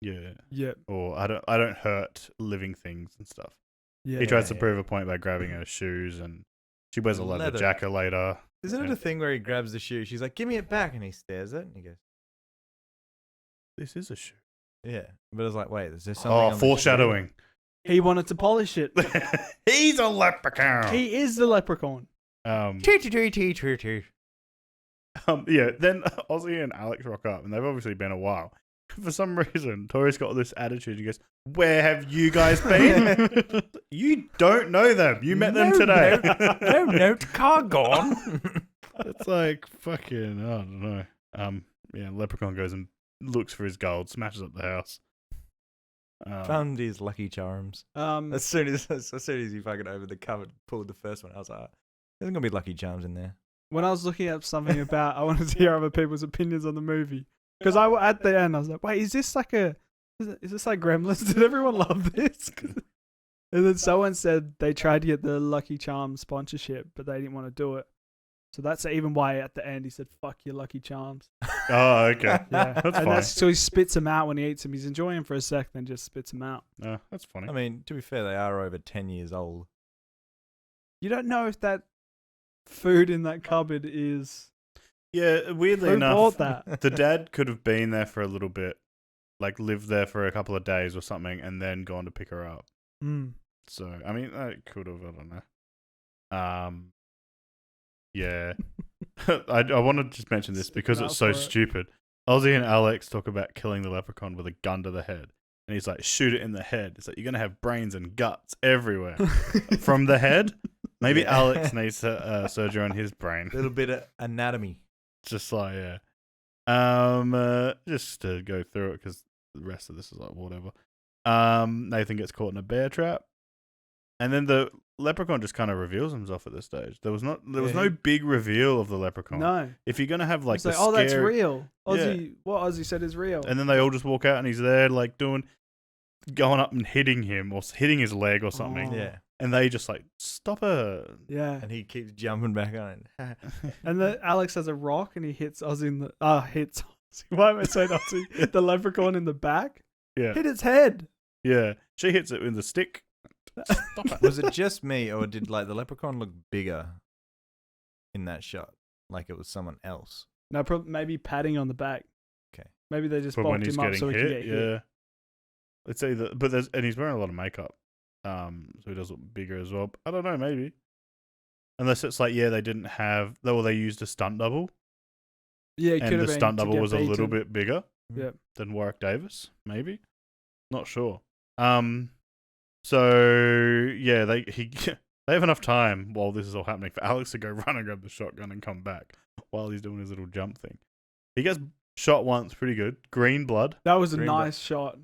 Yeah. Yep. Or I don't hurt living things and stuff. Yeah. He tries to Yeah. prove a point by grabbing her shoes, and she wears a leather Leather. jacket later. Isn't it Yeah. a thing where he grabs the shoe? She's like, "Give me it back," and he stares at it, and he goes, This is a shoe. "Yeah." But I was like, "Wait, is there something?" Oh, on the shoe? foreshadowing. He wanted to polish it. He's a leprechaun. He is the leprechaun. Yeah, then Ozzy and Alex rock up, and they've obviously been a while. For some reason, Tori's got this attitude. He goes, "Where have you guys been? You don't know them. You met them today." No, car gone. It's like fucking. I don't know. Yeah, Leprechaun goes and looks for his gold, smashes up the house. Found his Lucky Charms. As soon as you fucking opened the cupboard, pulled the first one, I was like, "There's gonna be Lucky Charms in there." When I was looking up something about, I wanted to hear other people's opinions on the movie. Because at the end, I was like, wait, is this like is this like Gremlins? Did everyone love this? And then someone said they tried to get the Lucky Charms sponsorship, but they didn't want to do it. So that's even why at the end he said, fuck your Lucky Charms. Oh, okay. Yeah. That's fine. So he spits them out when he eats them. He's enjoying them for a sec, then just spits them out. That's funny. I mean, to be fair, they are over 10 years old. You don't know if that food in that cupboard is... Yeah, weirdly Who enough, bought that? the dad could have been there for a little bit, like lived there for a couple of days or something, and then gone to pick her up. Mm. So, I mean, that could have, I don't know. Yeah. I want to just mention this because it's so stupid. Ozzy and Alex talk about killing the leprechaun with a gun to the head. And he's like, shoot it in the head. It's like, you're going to have brains and guts everywhere. From the head? Maybe Yeah. Alex needs surgery on his brain. A little bit of anatomy. Just like, yeah. Just to go through it because the rest of this is like whatever. Nathan gets caught in a bear trap. And then the leprechaun just kind of reveals himself at this stage. There was no big reveal of the leprechaun. No. If you're going to have like It's the like, oh, that's scary- real. Ozzy, what Ozzy said is real. And then they all just walk out and he's there like going up and hitting him or hitting his leg or something. Oh. Yeah. And they just like, stop her. Yeah. And he keeps jumping back on it. And then Alex has a rock and he hits Ozzy in the... hits Ozzy. Why am I saying Ozzy? The leprechaun in the back? Yeah. Hit its head. Yeah. She hits it with the stick. Stop it. Was it just me, or did like the leprechaun look bigger in that shot? Like it was someone else? No, maybe patting on the back. Okay. Maybe they just But when bulked he's him up getting so he hit, could get hit. yeah. It's either, and he's wearing a lot of makeup, so he does look bigger as well. I don't know, maybe. Unless it's like, yeah, they didn't have, they used a stunt double, Yeah, it could and have the been stunt to get double was a little beaten. bit bigger Yep. than Warwick Davis, maybe. Not sure. So yeah, they have enough time while this is all happening for Alex to go run and grab the shotgun and come back while he's doing his little jump thing. He gets shot once, pretty good. Green blood. That was a Green nice shot.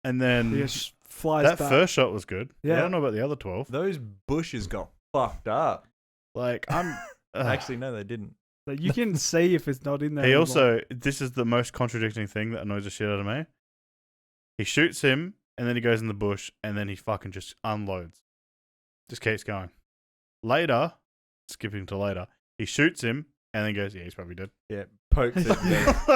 And then He just flies that back. first shot was good. Yeah. I Yeah. don't know about the other 12. Those bushes got fucked up. Like, I'm... Actually, no, they didn't. Like, you can see if it's not in there. He anymore. also... This is the most contradicting thing that annoys the shit out of me. He shoots him, and then he goes in the bush, and then he fucking just unloads. Just keeps going. Later, skipping to later, he shoots him, and then goes, yeah, he's probably dead. Yeah, pokes it.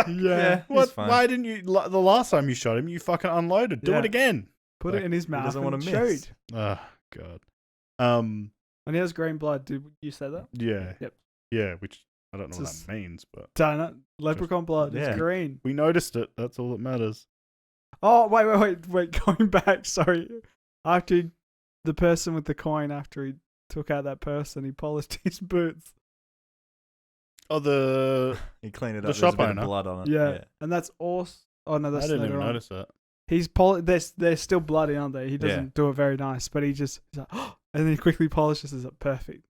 Yeah. What? he's fine. Why didn't you... The last time you shot him, you fucking unloaded. Do Yeah. it again. Put Like, it in his mouth doesn't and want to shoot. miss. Oh, God. And he has green blood. Did you say that? Yeah. Yep. Yeah, which I don't know what Just- that means, but Darn it. Leprechaun blood. Yeah. It's green. we noticed it. That's all that matters. Oh, wait. Going back. Sorry. After the person with the coin, after he took out that person, he polished his boots. Oh, the... He cleaned it The up. There's shop a bit owner. of blood on it. Yeah. And that's awesome. Oh, no, I that's didn't later even on. notice that. He's they're still bloody, aren't they? He doesn't do it very nice, but he's like, and then he quickly polishes it. Perfect.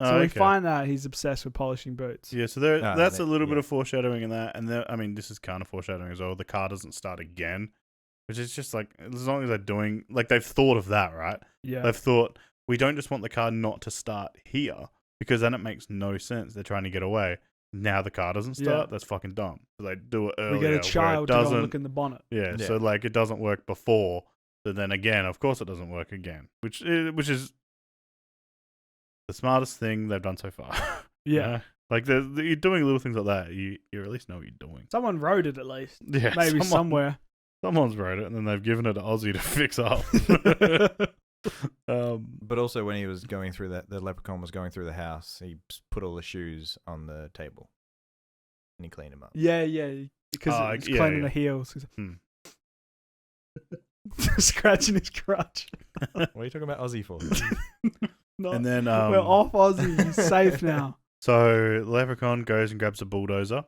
So Oh, we okay. find out he's obsessed with polishing boots. Yeah, so Ah, that's a that- little bit yeah. of foreshadowing in that. And I mean, this is kind of foreshadowing as well. The car doesn't start again, which is just like, as long as they're doing, like they've thought of that, right? Yeah. They've thought, we don't just want the car not to start here because then it makes no sense. They're trying to get away. Now the car doesn't start. Yeah. That's fucking dumb. So they do it earlier. We get where a it child to go and doesn't- look in the bonnet. Yeah, Yeah. so like it doesn't work before. So then again, of course it doesn't work again, which is the smartest thing they've done so far. You Yeah. know? Like you're doing little things like that. You at least know what you're doing. Someone wrote it at least. Yeah, Maybe somewhere. someone's wrote it, and then they've given it to Ozzy to fix up. But also, when he was going through the leprechaun was going through the house, he put all the shoes on the table, and he cleaned them up. Yeah, because Oh, it's yeah, cleaning yeah. the heels. He's Hmm. scratching his crotch. What are you talking about Ozzy for? No, And then we're off Aussie. He's safe now. So Leprechaun goes and grabs a bulldozer,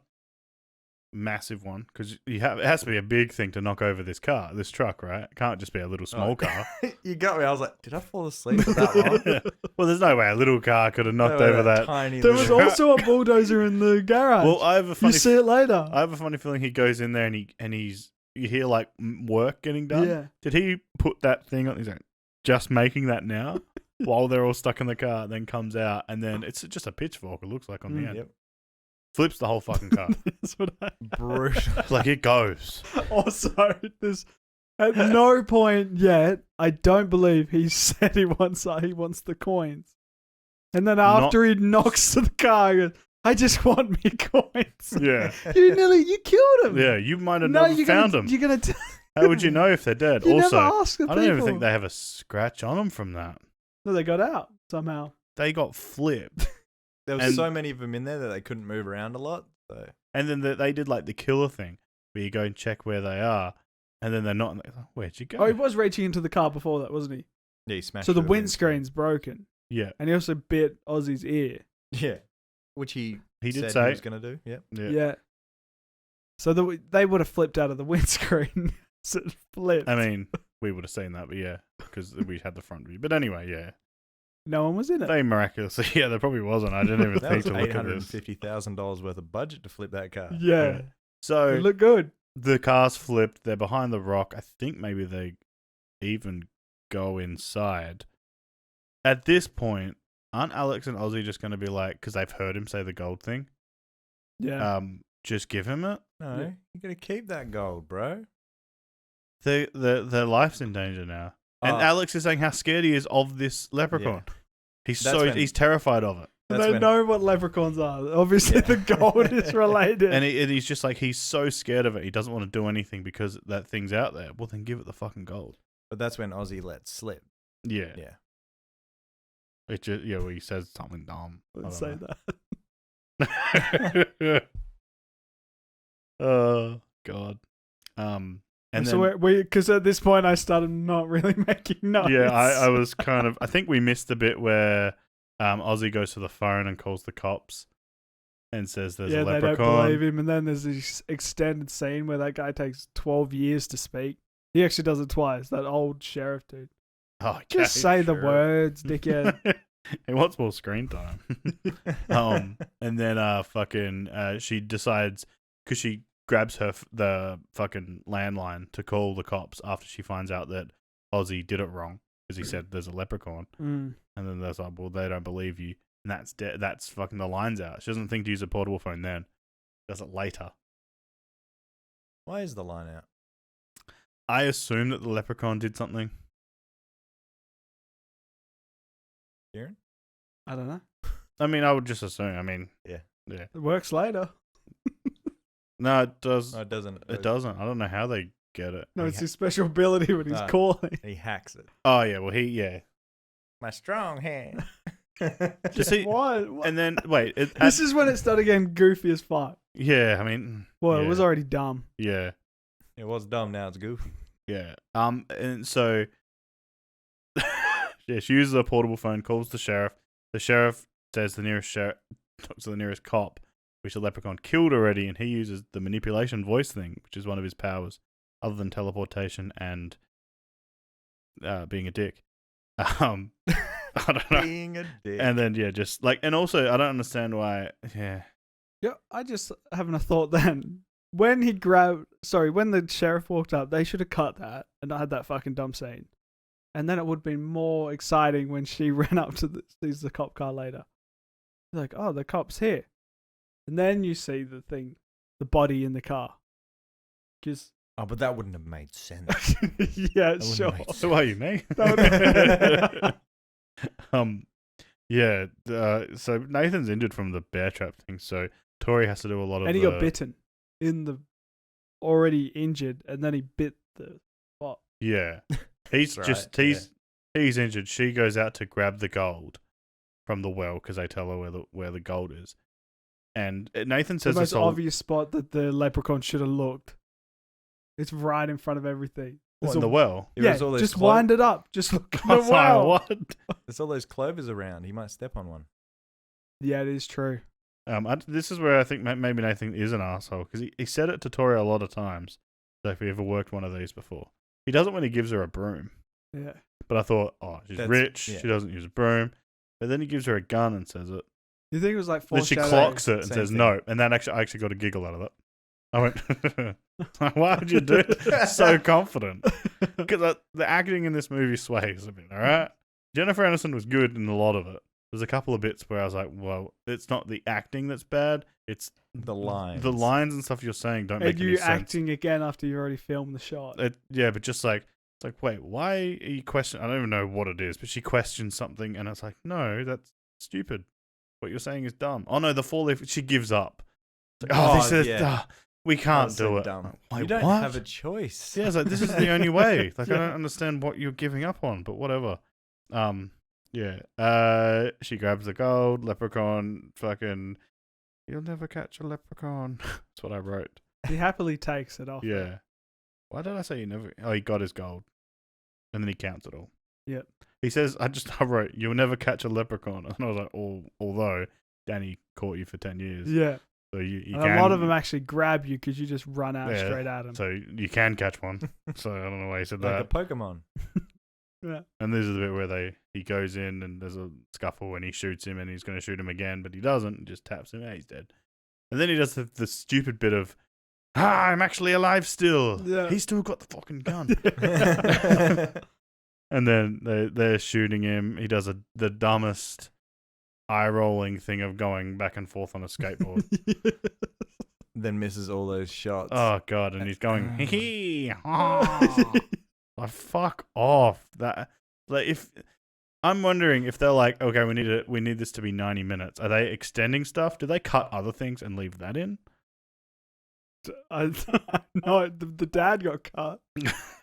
massive one, because it has to be a big thing to knock over this truck, right? It can't just be a little small car. You got me. I was like, did I fall asleep for that long? Well, there's no way a little car could have knocked over that. Tiny There was little- also a bulldozer in the garage. Well, I have a you funny, see it later. I have a funny feeling he goes in there and he's you hear like work getting done. Yeah. Did he put that thing on? He's like, just making that now while they're all stuck in the car. Then comes out and then it's just a pitchfork. It looks like on the end. Yep. Flips the whole fucking car. That's what I. Brutal. Like it goes. Also, there's at no point yet. I don't believe he said he wants the coins. And then after he knocks to the car, he goes, I just want me coins. Yeah. You killed him. Yeah. You might have never found them. You're gonna. How would you know if they're dead? You Also, never ask the I don't even people. think they have a scratch on them from that. No, they got out somehow. They got flipped. There was And- so many of them in there that they couldn't move around a lot. So And then they did like the killer thing where you go and check where they are. And then they're not. And they're like, where'd you go? Oh, he was reaching into the car before that, wasn't he? yeah, he smashed. So the through windscreen's broken, Yeah. and he also bit Ozzy's ear. Yeah, which he He did said say. he was going to do. Yep. Yeah. So they would have flipped out of the windscreen. So it flipped. I mean, we would have seen that, but yeah, because we had the front view. But anyway, yeah. no one was in it. They miraculously, yeah, there probably wasn't. I didn't even That think was to look at this. $850,000 worth of budget to flip that car. Yeah. So It looked good. the car's flipped. They're behind the rock. I think maybe they even go inside. At this point, aren't Alex and Ozzy just going to be like, because they've heard him say the gold thing, Yeah. just give him it? No, Yeah. you got to keep that gold, bro. Their life's in danger now. And Oh. Alex is saying how scared he is of this leprechaun. He's he's terrified of it. That's they when- know what leprechauns are. Obviously, Yeah. the gold is related. And he's just like, he's so scared of it. He doesn't want to do anything because that thing's out there. Well, then give it the fucking gold. But that's when Ozzy let slip. Yeah. Yeah. It just, yeah, well, he says something dumb. I Let's don't say that. know. Oh, God. And so then, because at this point I started not really making notes. yeah, I was kind of, I think we missed the bit where Ozzy goes to the phone and calls the cops and says there's a they don't leprechaun. believe him, and then there's this extended scene where that guy takes 12 years to speak. He actually does it twice. That old sheriff dude. Oh, okay, Just say the sure. words, dickhead. He wants more screen time. And then she decides, because she grabs the fucking landline to call the cops after she finds out that Ozzy did it wrong because he said there's a leprechaun. Mm. And then there's like, well, they don't believe you, and that's fucking the line's out. She doesn't think to use a portable phone then. Does it later. Why is the line out? I assume that the leprechaun did something. Kieran? I don't know. I mean, I would just assume. I mean, Yeah. It works later. No, it does. No, it doesn't. It doesn't. I don't know how they get it. No, it's his special ability when he's Ah. calling. He hacks it. Oh yeah, well yeah. My strong hand. Just see, What? and then wait. This is when it started getting goofy as fuck. Yeah, I mean, Well, yeah, it was already dumb. yeah, It was dumb, now it's goofy. yeah. And so, yeah, she uses a portable phone, calls the sheriff. The sheriff says talks to the nearest cop, which the leprechaun killed already, and he uses the manipulation voice thing, which is one of his powers, other than teleportation and being a dick. I don't know. Being a dick. And then yeah, just like, and also I don't understand why. Yeah, Yeah, I just having a thought then. When the sheriff walked up, they should have cut that and not had that fucking dumb scene. And then it would have been more exciting when she ran up to sees the cop car later. Like, oh, the cop's here. And then you see the body in the car. Because, Oh, but that wouldn't have made sense. yeah, wouldn't sure. make so are you, me? That Yeah. So Nathan's injured from the bear trap thing, so Tori has to do a lot of. And he got bitten in the already injured, and then he bit the spot. Yeah, he's That's just right, he's injured. She goes out to grab the gold from the well because they tell her where the gold is, and Nathan says The most this whole obvious spot that the leprechaun should have looked. It's right in front of everything. What, in the well? If Yeah, there's all those just wind it up. Just look in I the was like, well. what? There's all those clovers around. He might step on one. Yeah, it is true. This is where I think maybe Nathan is an asshole because he said it to Tori a lot of times. So if he ever worked one of these before, he doesn't when he gives her a broom. Yeah. But I thought, oh, she's rich. yeah. She doesn't use a broom. But then he gives her a gun and says it. You think it was like Then she foreshadowing? clocks it and Same says thing. no. And then I actually got a giggle out of that. I went, why would you do it? So confident. Because the acting in this movie sways a bit, all right? Jennifer Aniston was good in a lot of it. There's a couple of bits where I was like, well, it's not the acting that's bad. It's The lines. The lines and stuff you're saying don't make And any you sense. acting again after you already filmed the shot. Yeah, but just like, it's like, wait, why are you questioning? I don't even know what it is, but she questions something, and it's like, no, that's stupid. What you're saying is dumb. Oh no, the four-leaf. She gives up. It's like, they said, yeah. we can't That's do so it. dumb. Like, You don't what? have a choice. Yeah, it's like this is the only way. Like I Yeah. don't understand what you're giving up on, but whatever. Yeah. She grabs the gold. Leprechaun, fucking. You'll never catch a leprechaun. That's what I wrote. He happily takes it off. Yeah. Why did I say he never? Oh, he got his gold, and then he counts it all. Yep. He says, I wrote, you'll never catch a leprechaun. And I was like, although Danny caught you for 10 years. Yeah. So you And can. a lot of them actually grab you because you just run out Yeah, straight at them. So you can catch one. So I don't know why he said Like that. a Pokemon. And this is the bit where he goes in and there's a scuffle and he shoots him and he's going to shoot him again, but he doesn't. Just taps him. He's dead. And then he does the stupid bit of, I'm actually alive still. Yeah. He's still got the fucking gun. And then they're shooting him. He does the dumbest eye-rolling thing of going back and forth on a skateboard. Then misses all those shots. Oh, God. And he's going, hee hee. Like, fuck off. That, like, if... I'm wondering if they're like, okay, we need this to be 90 minutes. Are they extending stuff? Do they cut other things and leave that in? No, the dad got cut.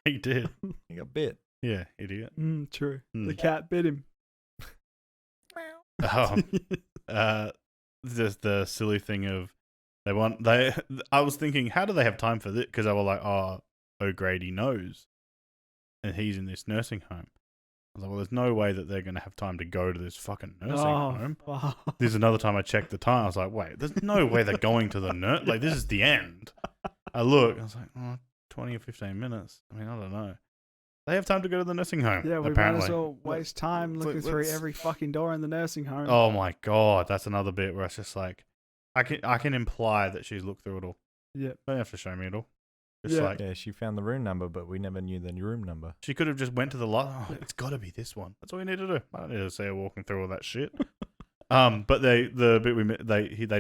He did. He got bit. Yeah, idiot. True. Mm. The cat bit him. The silly thing of I was thinking, how do they have time for this? Because they were like, oh, O'Grady knows, and he's in this nursing home. I was like, well, there's no way that they're going to have time to go to this fucking nursing home. Fuck. There's another time I checked the time. I was like, wait, there's no way they're going to the nurse. Like, this is the end. I look. I was like, oh, 20 or 15 minutes. I mean, I don't know. They have time to go to the nursing home. Yeah, we apparently. might as well waste time looking through let's- every fucking door in the nursing home. Oh my God, that's another bit where it's just like, I can imply that she's looked through it all. Yep. Don't have to show me it all. Just Yeah. like, Yeah, she found the room number, but we never knew the room number. she could have just went to the lot. Oh, it's got to be this one. That's all you need to do. I don't need to see her walking through all that shit. But they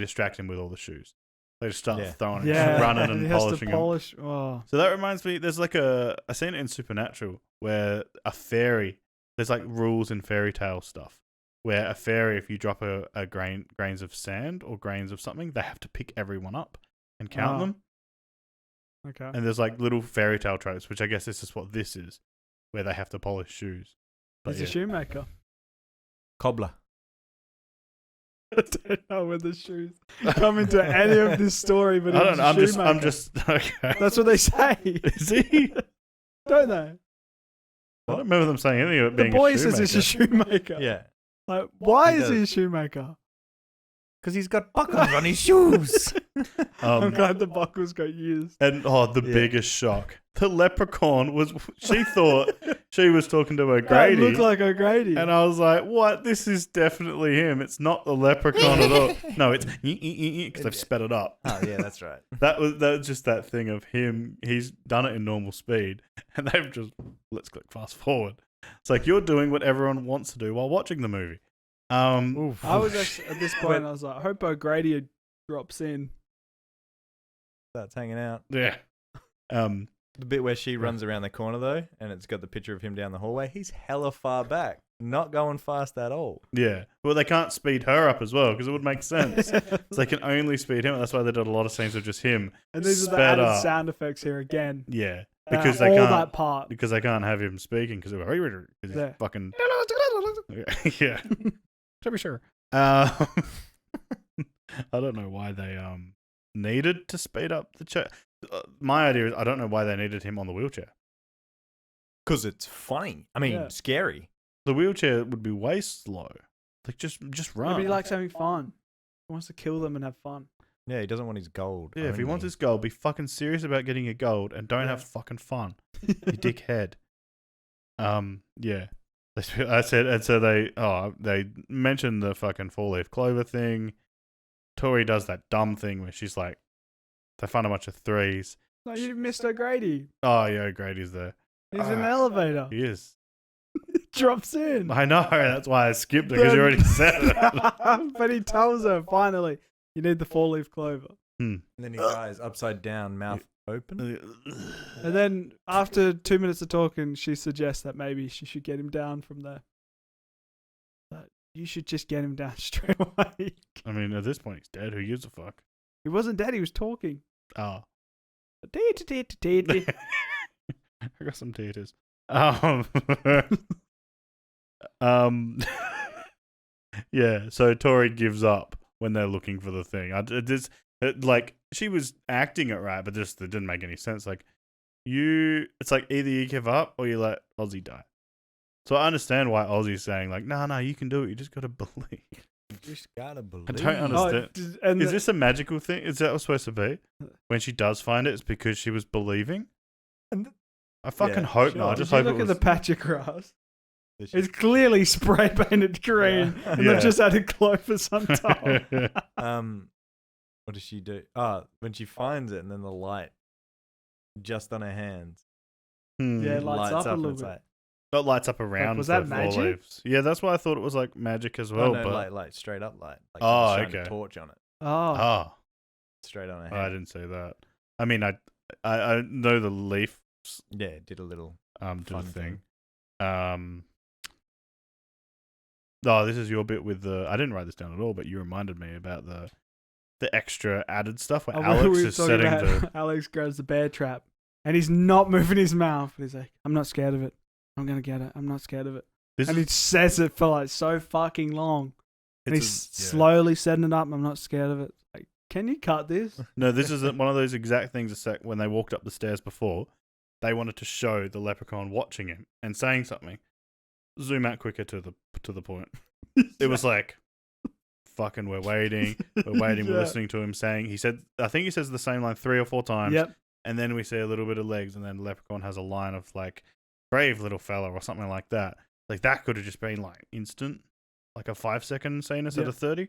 distract him with all the shoes. They just start throwing, Yeah, running and he has polishing to them. polish. Oh. So that reminds me, there's like a scene in Supernatural where a fairy, there's like rules in fairy tale stuff, where a fairy, if you drop a grains of sand or grains of something, they have to pick everyone up and count Oh. them. Okay. And there's like little fairy tale tropes, which I guess this is what this is, where they have to polish shoes. But He's a shoemaker. Cobbler. I don't know where the shoes come into any of this story, but I don't he's know. a I'm shoemaker. just okay. That's what they say, Is he? don't they? I don't remember them saying anything about The being boy a says he's a shoemaker. Yeah. Like, why He is he does. a shoemaker? Because he's got buckles on his shoes. I'm glad the buckles got used. And the biggest shock. The leprechaun was, she thought she was talking to O'Grady. That looked like O'Grady. And I was like, what? This is definitely him. It's not the leprechaun at all. No, it's because they've sped it up. Oh, yeah, that's right. That was just that thing of him. He's done it in normal speed. And they've just, let's click fast forward. It's like, you're doing what everyone wants to do while watching the movie. I was actually, at this point, I was like, I hope O'Grady drops in. Starts hanging out. Yeah. The bit where she runs around the corner, though, and it's got the picture of him down the hallway, he's hella far back. Not going fast at all. Yeah. Well, they can't speed her up as well because it would make sense. So they can only speed him. That's why they did a lot of scenes of just him. And these are the sped added up. sound effects here again. Yeah. Because they all can't. that part. Because they can't have him speaking because he's Yeah. fucking. Yeah. To be sure. I don't know why they needed to speed up the chat. My idea is I don't know why they needed him on the wheelchair. Because it's funny. I mean, Yeah. scary. The wheelchair would be way slow. Like just run. Maybe he likes having fun. He wants to kill them and have fun. Yeah, he doesn't want his gold. Yeah, if he wants only. his gold, be fucking serious about getting a gold and don't have fucking fun. You dickhead. Yeah. I said, and so they mentioned the fucking 4-leaf clover thing. Tori does that dumb thing where she's like, they find a bunch of threes. No, you missed O'Grady. Oh, yeah, O'Grady's there. He's in the elevator. He is. Drops in. I know, that's why I skipped it because you already said it. But he tells her, finally, you need the 4-leaf clover. And then he dies upside down, mouth open. And then after 2 minutes of talking, she suggests that maybe she should get him down from there. But you should just get him down straight away. I mean, at this point, he's dead. Who gives a fuck? He wasn't dead, he was talking. Oh. Dee-dee-dee-dee-dee. I got some taters. Yeah, so Tori gives up when they're looking for the thing. She was acting it right, but it didn't make any sense. Like, it's like either you give up or you let Ozzy die. So I understand why Ozzy's saying, like, no, you can do it. You just got to believe. You just gotta believe. I don't understand. Is this a magical thing? Is that what's supposed to be? When she does find it, it's because she was believing? I fucking hope Sure. not. I just Did you hope look it at was... the patch of grass. It's clearly spray painted green, and Yeah. they've just added clovers on top. What does she do? When she finds it, and then the light just on her hands. Yeah, it lights up a and little it's bit. like- It lights up around was the that 4 magic? leaves. Yeah, that's why I thought it was like magic as well. no, but like straight up light. Like Oh, she was shining okay. a torch on it, Oh, straight on her I head. didn't say that. I mean, I know the leaf Yeah, it did a little. did a Fun thing. thing. This is your bit with the. I didn't write this down at all, but you reminded me about the extra added stuff where Oh, Alex we were is talking setting about the. Alex grabs the bear trap, and he's not moving his mouth. He's like, "I'm not scared of it. I'm gonna get it. I'm not scared of it." This And is he says it for like so fucking long. And it's he's a- yeah. slowly setting it up. I'm not scared of it. Like, can you cut this? No, this is one of those exact things. When they walked up the stairs before, they wanted to show the leprechaun watching him and saying something. Zoom out quicker to the point. It was like, fucking, we're waiting, we're Yeah. listening to him saying. I think he says the same line 3 or 4 times. Yep. And then we see a little bit of legs, and then the leprechaun has a line of like, brave little fella or something like that. Like that could have just been like instant, like a 5-second scene instead Yeah. of 30.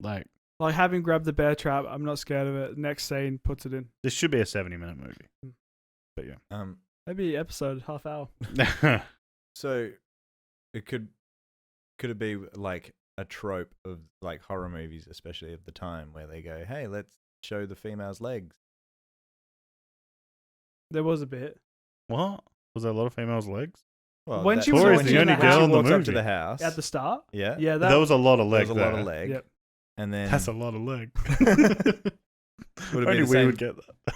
Like Like having grabbed the bear trap. I'm not scared of it. Next scene puts it in. this should be a 70-minute movie. But yeah. Maybe episode half hour. So it could it be like a trope of like horror movies, especially of the time, where they go, "Hey, let's show the female's legs." There was a bit. What? Was there a lot of females' legs? Well, When she was Tori's walking the in only the girl house, in the walks up to movie. the house At the start. Yeah, Yeah, There was a lot of there leg was a lot there. of leg, Yep. and then That's a lot of leg. would it be Only the we same? would get that.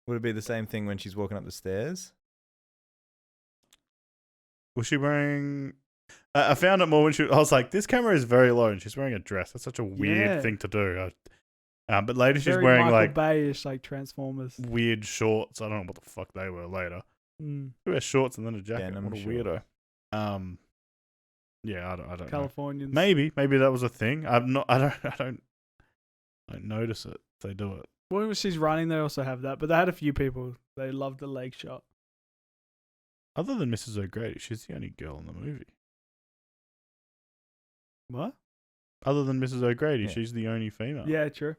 Would it be the same thing when she's walking up the stairs? Was she wearing... I found it more when I was like, this camera is very low and she's wearing a dress. That's such a weird Yeah. thing to do. But later she's Very wearing Michael like Bay-ish, like Transformers. weird shorts. I don't know what the fuck they were later. Mm. Who wears shorts and then a jacket? Denim What a shorts. weirdo. Yeah, I don't know. Californians. Maybe that was a thing. I don't notice it. If they do it. When she's running, they also have that. But they had a few people. They loved the leg shot. Other than Mrs. O'Grady, she's the only girl in the movie. What? Other than Mrs. O'Grady, Yeah. she's the only female. Yeah, true.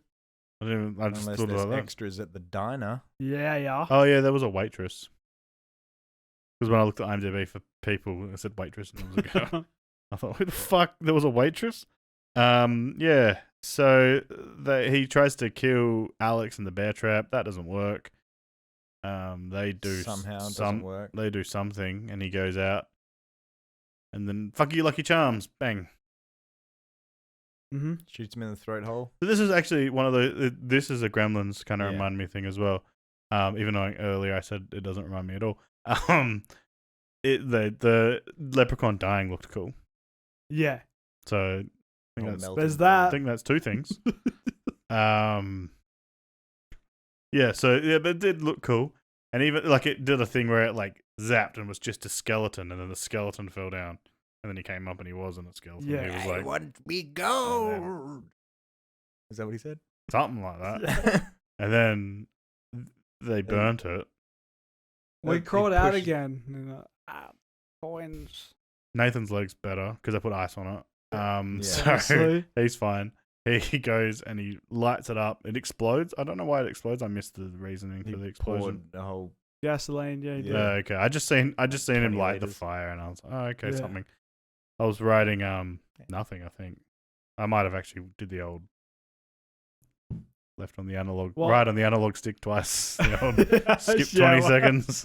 I just Unless thought there's about that. extras at the diner. Yeah. Oh yeah, there was a waitress. Because when I looked at IMDb for people, it said waitress, and there was a girl. I thought, who the fuck? There was a waitress. Yeah. So he tries to kill Alex in the bear trap. That doesn't work. They do Somehow it some. doesn't work. They do something, and he goes out, and then fuck you, Lucky Charms, bang. Mm-hmm. Shoots him in the throat hole. So this is actually one of the. This is a Gremlins kind of Yeah. remind me thing as well. Even though earlier I said it doesn't remind me at all. The leprechaun dying looked cool. Yeah. So I All think that's, melted There's down. that. I think that's 2 things. Yeah. So yeah, but it did look cool, and even like it did a thing where it like zapped and was just a skeleton, and then the skeleton fell down, and then he came up and he wasn't a skeleton. Yeah. He was like want me gold. Is that what he said? something like that, and then they burnt it. We He crawled out pushed- again. You know, coins. Nathan's leg's better because I put ice on it. Yeah. So Seriously? he's fine. He goes and he lights it up. It explodes. I don't know why it explodes. I missed the reasoning He for the poured explosion. the whole. Gasoline. Yeah. He did. Yeah. Okay. I just seen him 20 light the liters. fire, and I was like, oh, okay, Yeah. something. I was writing nothing. I think I might have actually did the old left on the analog, Well- right on the analog stick twice. The old skip Yeah, 20 well, seconds.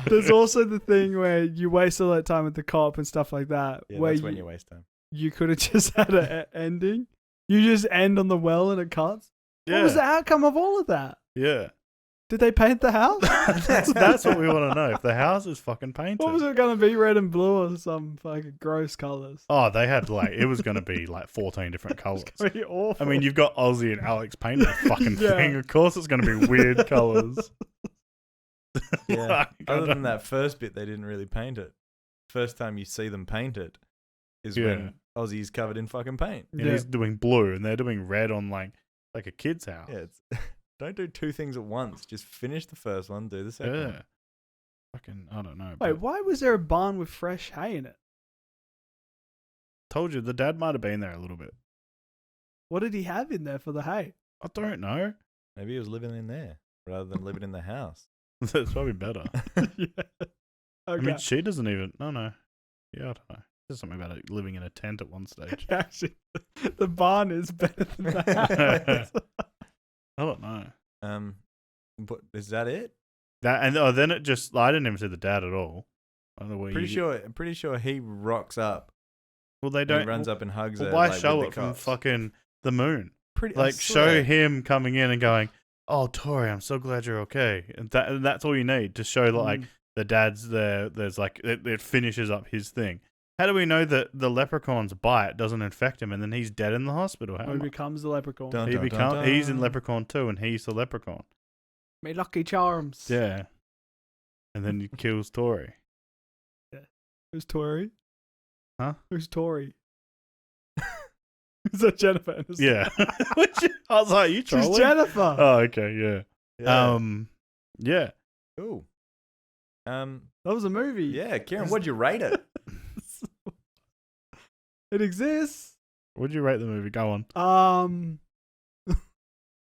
There's also the thing where you waste all that time with the cop and stuff like that. Yeah, where that's when you waste time. you could have just had an ending. You just end on the well and it cuts. What was the outcome of all of that? Yeah. Did they paint the house? That's what we want to know. If the house is fucking painted. What was it going to be? Red and blue or some fucking gross colors? Oh, they had it was going to be like 14 different colors. It's going to be awful. I mean, you've got Ozzy and Alex painting the fucking Yeah. thing. Of course, it's going to be weird colors. Yeah. Like, I Other than don't- that first bit, they didn't really paint it. First time you see them paint it is Yeah. when Ozzy's covered in fucking paint. And he's doing blue, and they're doing red on like a kid's house. Yeah, it's, don't do two things at once. Just finish the first one, do the second Yeah. one. Fucking, I don't know. Wait, but why was there a barn with fresh hay in it? told you the dad might have been there a little bit. What did he have in there for the hay? I don't know. Maybe he was living in there rather than living in the house. That's probably better. Yeah. I Okay. mean, she doesn't even. No. Yeah, I don't know. There's something about it living in a tent at one stage. Actually, the barn is better than the house. I don't know. But is that it? That and then it just. I didn't even see the dad at all. I don't know where I'm pretty sure he rocks up. Well, they And don't. he runs up and hugs Well, her. why like, show with it the from cops. fucking the moon? Pretty, I Like, show swear. him coming in and going, "Oh, Tori, I'm so glad you're okay." And that's all you need to show like the dad's there. There's like it finishes up his thing. How do we know that the leprechaun's bite doesn't infect him and then he's dead in the hospital? How He becomes the leprechaun. Dun, he dun, become dun, he's in dun. Leprechaun 2 and he's the leprechaun. Me lucky charms. Yeah. And then he kills Tori. Who's Tori? Huh? Who's Tori? Is that Jennifer Anniston? Yeah. I was like, you trolling? She's Jennifer. Oh, okay, yeah. Yeah. Yeah. Cool. That was a movie. Yeah, Kieran, what'd you rate it? It exists. What'd you rate the movie? Go on.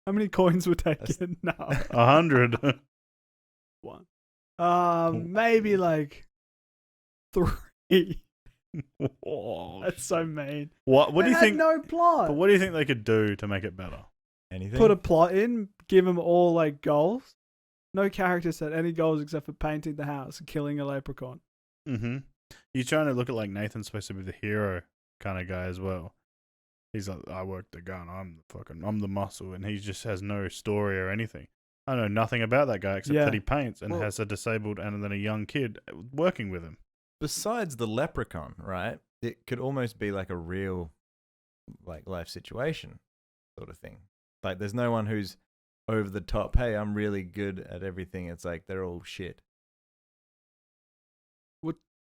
How many coins were taken? No. 100. One. Maybe like 3. Whoa. That's so mean. What do It you had think? No plot. But what do you think they could do to make it better? Anything? Put a plot in. Give them all like goals. No character set any goals except for painting the house and killing a leprechaun. Mm-hmm. You're trying to look at like Nathan's supposed to be the hero kind of guy as well. He's like, I work the gun. I'm the muscle, and he just has no story or anything. I know nothing about that guy except Yeah. that he paints and Well- has a disabled and then a young kid working with him. Besides the leprechaun, right? It could almost be like a real, like, life situation sort of thing. Like, there's no one who's over the top. Hey, I'm really good at everything. It's like they're all shit.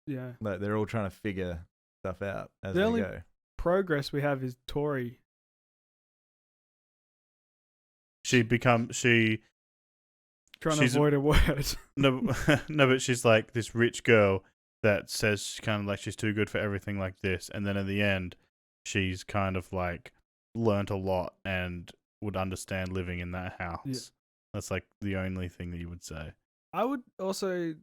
Yeah. Like, they're all trying to figure stuff out as The they only- go. Progress we have is Tori. She Trying She's to avoid a word. no, no, but she's like this rich girl that says kind of like she's too good for everything like this, and then in the end, she's kind of like learnt a lot and would understand living in that house. Yeah. That's like the only thing that you would say. I would also.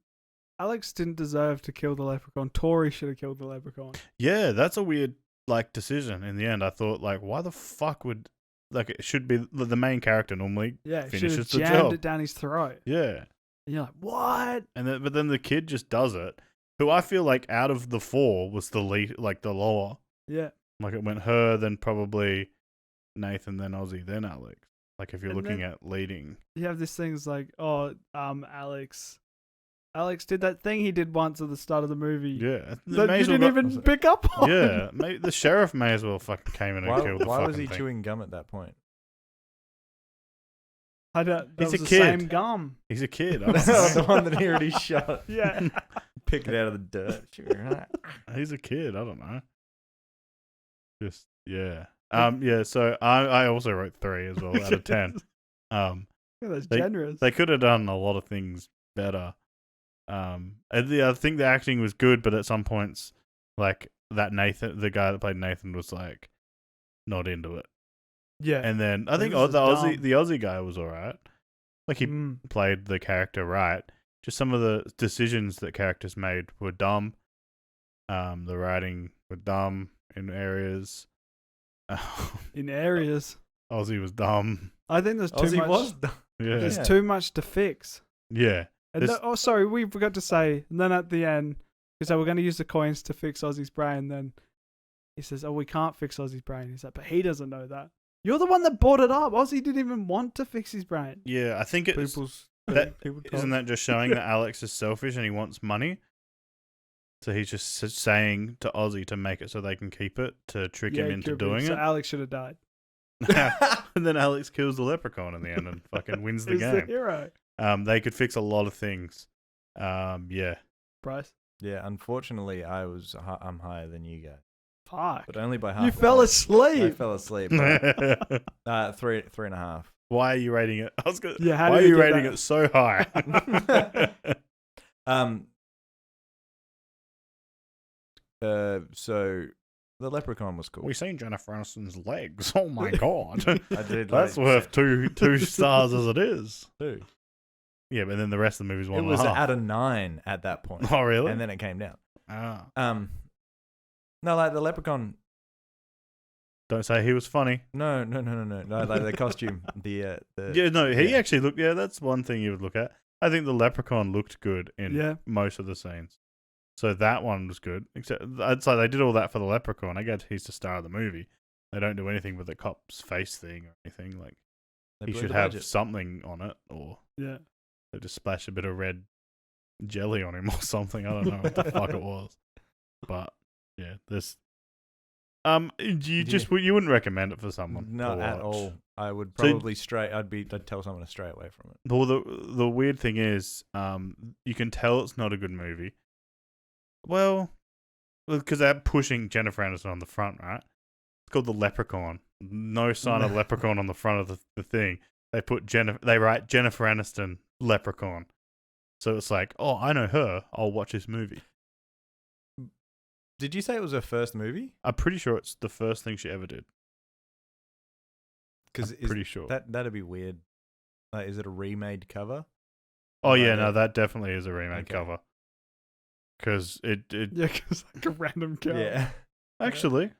Alex didn't deserve to kill the leprechaun. Tori should have killed the leprechaun. Yeah, that's a weird like decision. In the end, I thought like, why the fuck would like it should be the main character normally? Yeah, should have Finishes the jammed job. it down his throat. Yeah, And you're like, what? and then but then the kid just does it. Who I feel like out of the 4 was the lead, like the lower. Yeah. Like it went her, then probably Nathan, then Ozzy, then Alex. Like if you're And looking then- at leading. You have this thing's like, Alex did that thing he did once at the start of the movie. Yeah. That May you as well didn't got- even pick up on. Yeah. The sheriff may as well fucking came in and Why, killed the why fucking was he thing. chewing gum at that point? I don't. That He's was a the kid. same gum. He's a kid. I don't the know. one that he already shot. Yeah. Pick it out of the dirt. Sure. He's a kid. I don't know. Just yeah. Yeah. So I also wrote 3 as well out of 10. Yeah, that's generous. They could have done a lot of things better. And I think the acting was good, but at some points, like that the guy that played Nathan, was like not into it. Yeah. And then I think This is the dumb. Aussie guy was alright. Like he played the character right. Just some of the decisions that characters made were dumb. The writing were dumb in areas. In areas. Aussie was dumb. I think there's too Ozzy much. was. Yeah. There's Yeah. too much to fix. Yeah. And This- sorry, we forgot to say. And then at the end, because we're going to use the coins to fix Ozzy's brain. Then he says, "Oh, we can't fix Ozzy's brain." He's like, "But he doesn't know that. You're the one that brought it up. Ozzy didn't even want to fix his brain." Yeah, I think it's People isn't that just showing that Alex is selfish and he wants money? So he's just saying to Ozzy to make it so they can keep it to trick him into doing so it. Alex should have died. And then Alex kills the leprechaun in the end and fucking wins the He's the game. hero. They could fix a lot of things. Yeah. Bryce. Yeah, unfortunately, I'm higher than you guys, Fuck. but only by half. You a fell point. I asleep. fell asleep. Three and a half. Why are you rating it? I was gonna, Yeah, how why are did you you get rating that? it so high? So the leprechaun was cool. We've seen Jennifer Aniston's legs. Oh my god. I did. That's like, worth two stars as it is. 2. Yeah, but then the rest of the movie's 1.5. It was at a 9 at that point, Oh really? and then it came down. Ah. No, like the leprechaun. Don't say he was funny. No. Like the costume. The Yeah, no, he yeah. actually looked. Yeah, that's one thing you would look at. I think the leprechaun looked good in Yeah. most of the scenes. So that one was good. Except I'd say they did all that for the leprechaun. I get he's the star of the movie. They don't do anything with the cop's face thing or anything. Like they he blew should the have budget. something on it, or Yeah. they just splash a bit of red jelly on him or something. I don't know what the fuck it was. But yeah, this. You wouldn't recommend it for someone? Not to at watch? all. I would So- probably I'd tell someone to stray away from it. Well, the weird thing is, you can tell it's not a good movie. Well, because they're pushing Jennifer Aniston on the front, right? It's called The Leprechaun. No sign of Leprechaun on the front of the thing. They write Jennifer Aniston Leprechaun. So it's like, oh, I know her. I'll watch this movie. Did you say it was her first movie? I'm pretty sure it's the first thing she ever did. Because I'm pretty sure. that'd be weird. Like, is it a remade cover? Oh yeah, Like no, a- that definitely is a remake Okay. cover. Because it Yeah, because like a random guy. Yeah. actually,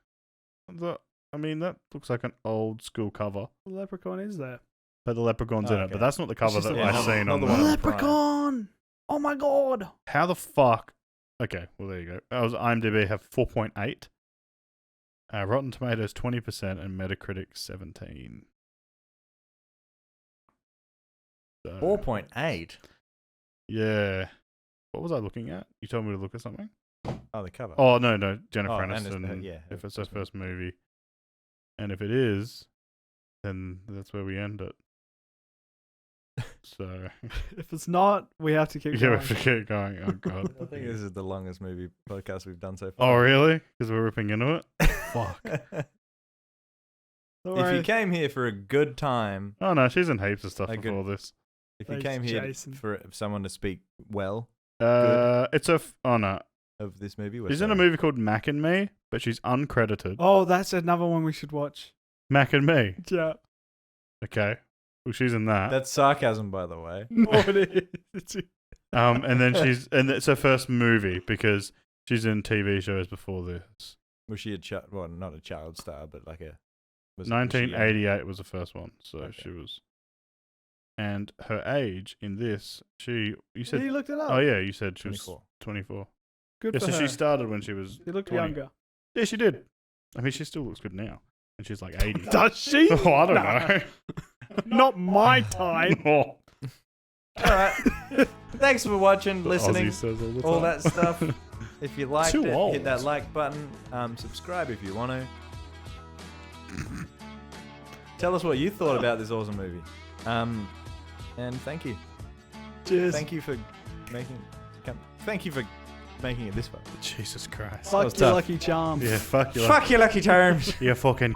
that looks like an old school cover. The leprechaun is there. But the leprechaun's in it. Okay. But that's not the cover just that a- I've yeah, seen not on the the one. Leprechaun! Oh my god! How the fuck? Okay, well there you go. I was IMDb have 4.8. Rotten Tomatoes 20% and Metacritic 17. So, 4.8. Yeah. What was I looking at? You told me to look at something? Oh, the cover. Oh no, Jennifer Oh, Aniston. yeah, if her it's her first movie. first movie, and if it is, then that's where we end it. So If it's not, we have to keep yeah, going. we keep going. Oh god. I think this is the longest movie podcast we've done so far. Oh really? Because we're ripping into it. Fuck. Don't If worry. you came here for a good time, Oh no, she's in heaps of stuff A good- before this. if you Thanks, came here Jason. for someone to speak well It's a. Oh no, of this movie, we're she's in a sorry. movie called Mac and Me, but she's uncredited. Oh, that's another one we should watch. Mac and Me. Yeah. Okay. Well, she's in that. That's sarcasm, by the way. No, it is. And then and it's her first movie because she's in TV shows before this. Was she a child? Well, not a child star, but like a. Was she young? 1988 was the first one, so Okay. she was. And her age in this, you said. You looked it up. Oh yeah, you said she 24. was 24. Good Yeah, for so her. she started when she was. She looked 20. younger. Yeah, she did. I mean, she still looks good now, and she's like 80. Does she? Oh, I don't Nah. know. Not my time. Oh, All right. Thanks for watching, listening, Ozzy says all, the all time. that stuff. If you liked Too it, old. hit that like button. Subscribe if you want to. Tell us what you thought about this awesome movie. And thank you. Cheers. Thank you for making. Thank you for making it this far. Jesus Christ. Fuck was your tough. lucky charms. Yeah, fuck you. Fuck your lucky terms. You're fucking.